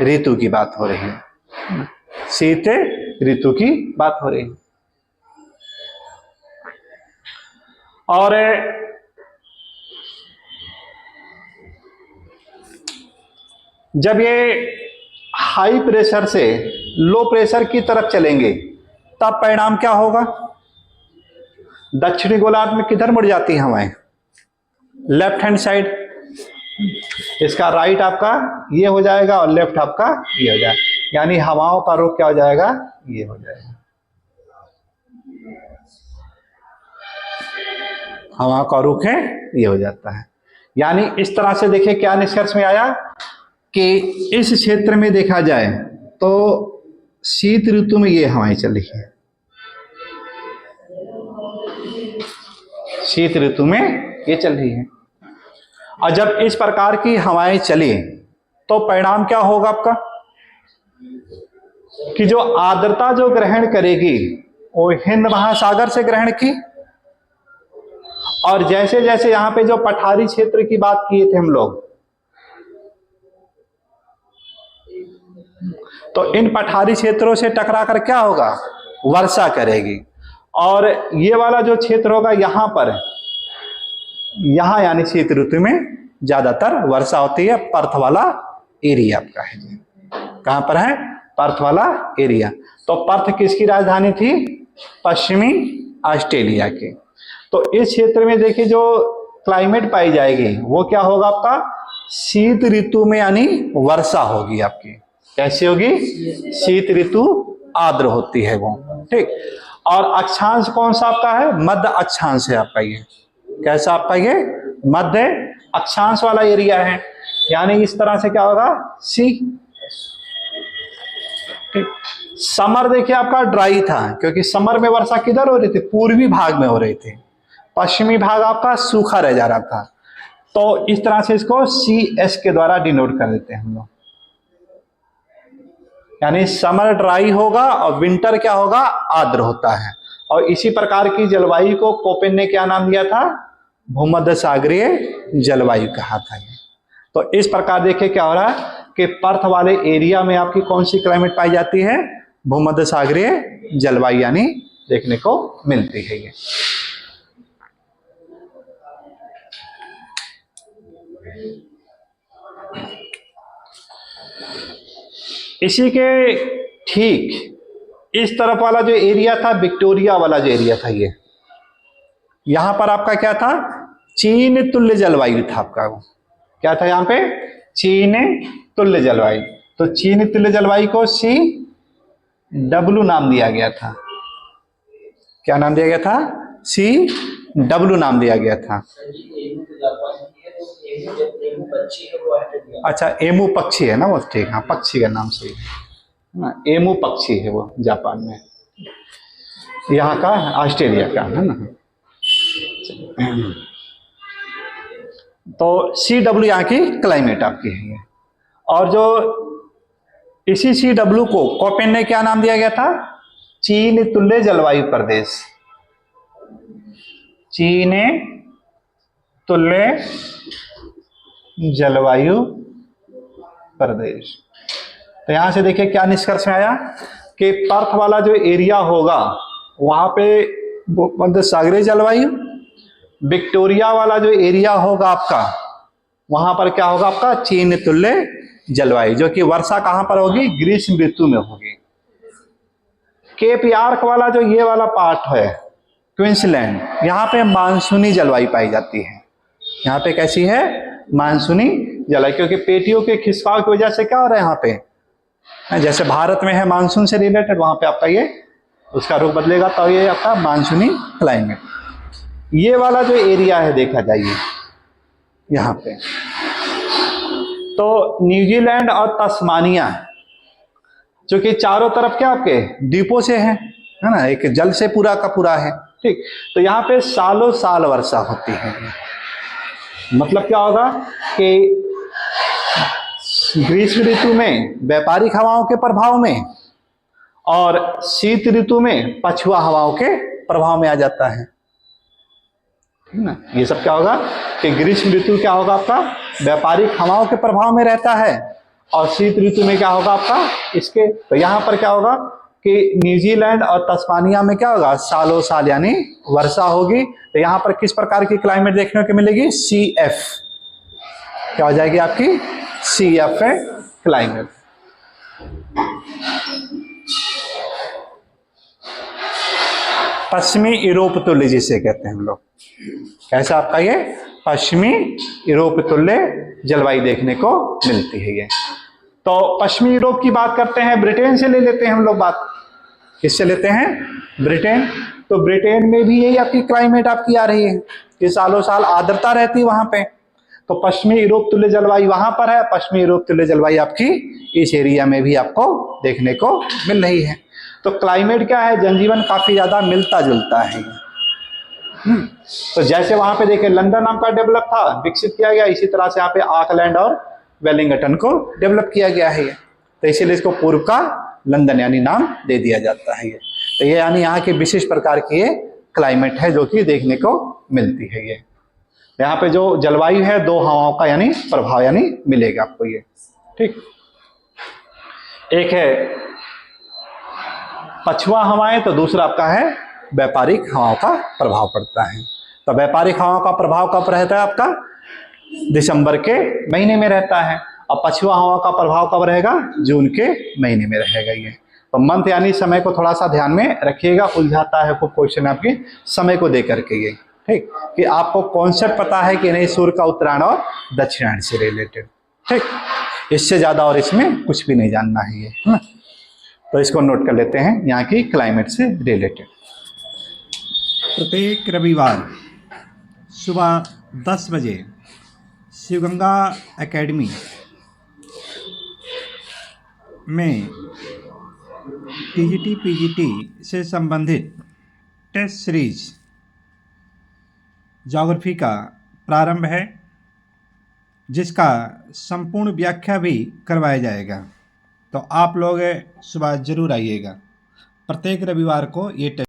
ऋतु की बात हो रही है, शीत ऋतु की बात हो रही है। और जब ये हाई प्रेशर से लो प्रेशर की तरफ चलेंगे तब परिणाम क्या होगा, दक्षिणी गोलार्ध में किधर मुड़ जाती है हवाएं, लेफ्ट हैंड साइड। इसका राइट आपका ये हो जाएगा और लेफ्ट आपका ये हो जाएगा, यानी हवाओं का रुख क्या हो जाएगा, ये हो जाएगा। हवा का रुख है ये हो जाता है। यानी इस तरह से देखिए क्या निष्कर्ष में आया कि इस क्षेत्र में देखा जाए तो शीत ऋतु में ये हवाएं चली है, शीत ऋतु में ये चल रही है। और जब इस प्रकार की हवाएं चली तो परिणाम क्या होगा आपका, कि जो आर्द्रता जो ग्रहण करेगी वो हिंद महासागर से ग्रहण की, और जैसे जैसे यहां पे जो पठारी क्षेत्र की बात किए थे हम लोग, तो इन पठारी क्षेत्रों से टकरा कर क्या होगा, वर्षा करेगी। और ये वाला जो क्षेत्र होगा यहां पर, यहां यानी शीत ऋतु में ज्यादातर वर्षा होती है। पर्थ वाला एरिया आपका है, कहां पर है, पर्थ वाला एरिया। तो पर्थ किसकी राजधानी थी, पश्चिमी ऑस्ट्रेलिया की। तो इस क्षेत्र में देखिए जो क्लाइमेट पाई जाएगी वो क्या होगा आपका, शीत ऋतु में यानी वर्षा होगी आपकी, कैसी होगी? शीत ऋतु आर्द्र होती है वो, ठीक। और अक्षांश कौन सा आपका है? मध्य अक्षांश है आपका ये। कैसा आपका ये? मध्य अक्षांश वाला एरिया है, यानी इस तरह से क्या होगा? सी, ठीक। समर देखिए आपका ड्राई था, क्योंकि समर में वर्षा किधर हो रही थी? पूर्वी भाग में हो रही थी। पश्चिमी भाग आपका सूखा रह जा रहा था। तो इस तरह से इसको CS के द्वारा डिनोट कर देते हैं हम लोग, यानी समर ड्राई होगा और विंटर क्या होगा? आर्द्र होता है। और इसी प्रकार की जलवायु को कोपेन ने क्या नाम दिया था? भूमध्य सागरीय जलवायु कहा था ये। तो इस प्रकार देखिए क्या हो रहा है कि पर्थ वाले एरिया में आपकी कौन सी क्लाइमेट पाई जाती है? भूमध्य सागरीय जलवायु यानी देखने को मिलती है ये। इसी के ठीक इस तरफ वाला जो एरिया था, विक्टोरिया वाला जो एरिया था ये, यहां पर आपका क्या था? चीन तुल्य जलवायु था आपका। वो क्या था यहां पे? चीन तुल्य जलवायु। तो चीन तुल्य जलवायु को CW नाम दिया गया था। क्या नाम दिया गया था? CW नाम दिया गया था। अच्छा, एमू पक्षी है ना वो, ठीक। हाँ, पक्षी का नाम सही है ना, एमू पक्षी है वो, जापान में, यहाँ का, ऑस्ट्रेलिया का है ना। तो CW यहाँ की क्लाइमेट आपकी है ये। और जो इसी CW को कोपेन ने क्या नाम दिया गया था? चीन तुल्य जलवायु प्रदेश। चीन तुल्य जलवायु प्रदेश। तो यहां से देखिए क्या निष्कर्ष में आया कि पर्थ वाला जो एरिया होगा वहां पे भूमध्य सागरीय जलवायु, विक्टोरिया वाला जो एरिया होगा आपका वहां पर क्या होगा आपका? चीन तुल्य जलवायु, जो कि वर्षा कहां पर होगी? ग्रीष्म ऋतु में होगी। केप यार्क वाला जो ये वाला पार्ट है, क्वींसलैंड, यहाँ पे मानसूनी जलवायु पाई जाती है। यहाँ पे कैसी है? मानसूनी जलवायु, क्योंकि पेटियों के खिसकाव की वजह से क्या हो रहा है यहाँ पे? जैसे भारत में है मानसून से रिलेटेड, वहां पे आपका ये उसका रुख बदलेगा, तो ये आपका मानसूनी क्लाइमेट। ये वाला जो एरिया है देखा जाइए यहाँ पे, तो न्यूजीलैंड और तस्मानिया, जो कि चारों तरफ क्या आपके द्वीपों से है ना, एक जल से पूरा का पूरा है, ठीक। तो यहाँ पे सालों साल वर्षा होती है। मतलब क्या होगा कि ग्रीष्म ऋतु में व्यापारिक हवाओं के प्रभाव में और शीत ऋतु में पछुआ हवाओं के प्रभाव में आ जाता है ना। ये सब क्या होगा कि ग्रीष्म ऋतु क्या होगा आपका? व्यापारिक हवाओं के प्रभाव में रहता है, और शीत ऋतु में क्या होगा आपका? इसके। तो यहाँ पर क्या होगा कि न्यूजीलैंड और तस्मानिया में क्या होगा? सालों साल यानी वर्षा होगी। तो यहाँ पर किस प्रकार की क्लाइमेट देखने को मिलेगी? CF। क्या हो जाएगी आपकी? CF है क्लाइमेट। पश्चिमी यूरोप तुल्य जिसे कहते हैं हम लोग। कैसा आपका ये? पश्चिमी यूरोप तुल्य जलवायु देखने को मिलती है ये। तो पश्चिमी यूरोप की बात करते हैं, ब्रिटेन से ले लेते हैं हम लोग बात। किससे लेते हैं? ब्रिटेन। तो ब्रिटेन में भी यही आपकी क्लाइमेट आपकी आ रही है कि सालों साल आर्द्रता रहती है वहां पे। तो पश्चिमी यूरोप तुल्य जलवायु वहां पर है, पश्चिमी यूरोप तुल्य जलवायु आपकी इस एरिया में भी आपको देखने को मिल रही है। तो क्लाइमेट क्या है? जनजीवन काफी ज्यादा मिलता जुलता है। तो जैसे वहां पे देखे लंदन नाम का डेवलप था, विकसित किया गया, इसी तरह से यहाँ पे ऑकलैंड और वेलिंगटन को डेवलप किया गया है। तो इसीलिए इसको पूर्व का लंदन यानी नाम दे दिया जाता है ये। तो ये यानी यहाँ की विशेष प्रकार की ये क्लाइमेट है जो कि देखने को मिलती है ये। यहाँ पे जो जलवायु है दो हवाओं का यानी प्रभाव यानी मिलेगा आपको ये, ठीक। एक है पछुआ हवाएं, तो दूसरा आपका है व्यापारिक हवाओं का प्रभाव पड़ता है। तो व्यापारिक हवाओं का प्रभाव कब रहता है आपका? दिसंबर के महीने में रहता है। और पछुआ हवाओं का प्रभाव कब रहेगा? जून के महीने में रहेगा ये। तो मंथ यानी समय को थोड़ा सा ध्यान में रखिएगा, उलझाता है खूब क्वेश्चन आपके समय को दे करके ये, ठीक, कि आपको कॉन्सेप्ट पता है कि नहीं सूर्य का उत्तरायण और दक्षिणायन से रिलेटेड, ठीक। इससे ज़्यादा और इसमें कुछ भी नहीं जानना है ये, है ना। तो इसको नोट कर लेते हैं यहाँ की क्लाइमेट से रिलेटेड। प्रत्येक रविवार सुबह 10 बजे शिवगंगा एकेडमी में टीजीटी पीजीटी से संबंधित टेस्ट सीरीज ज्योग्राफी का प्रारंभ है, जिसका संपूर्ण व्याख्या भी करवाया जाएगा। तो आप लोग सुबह ज़रूर आइएगा। प्रत्येक रविवार को ये टेस्ट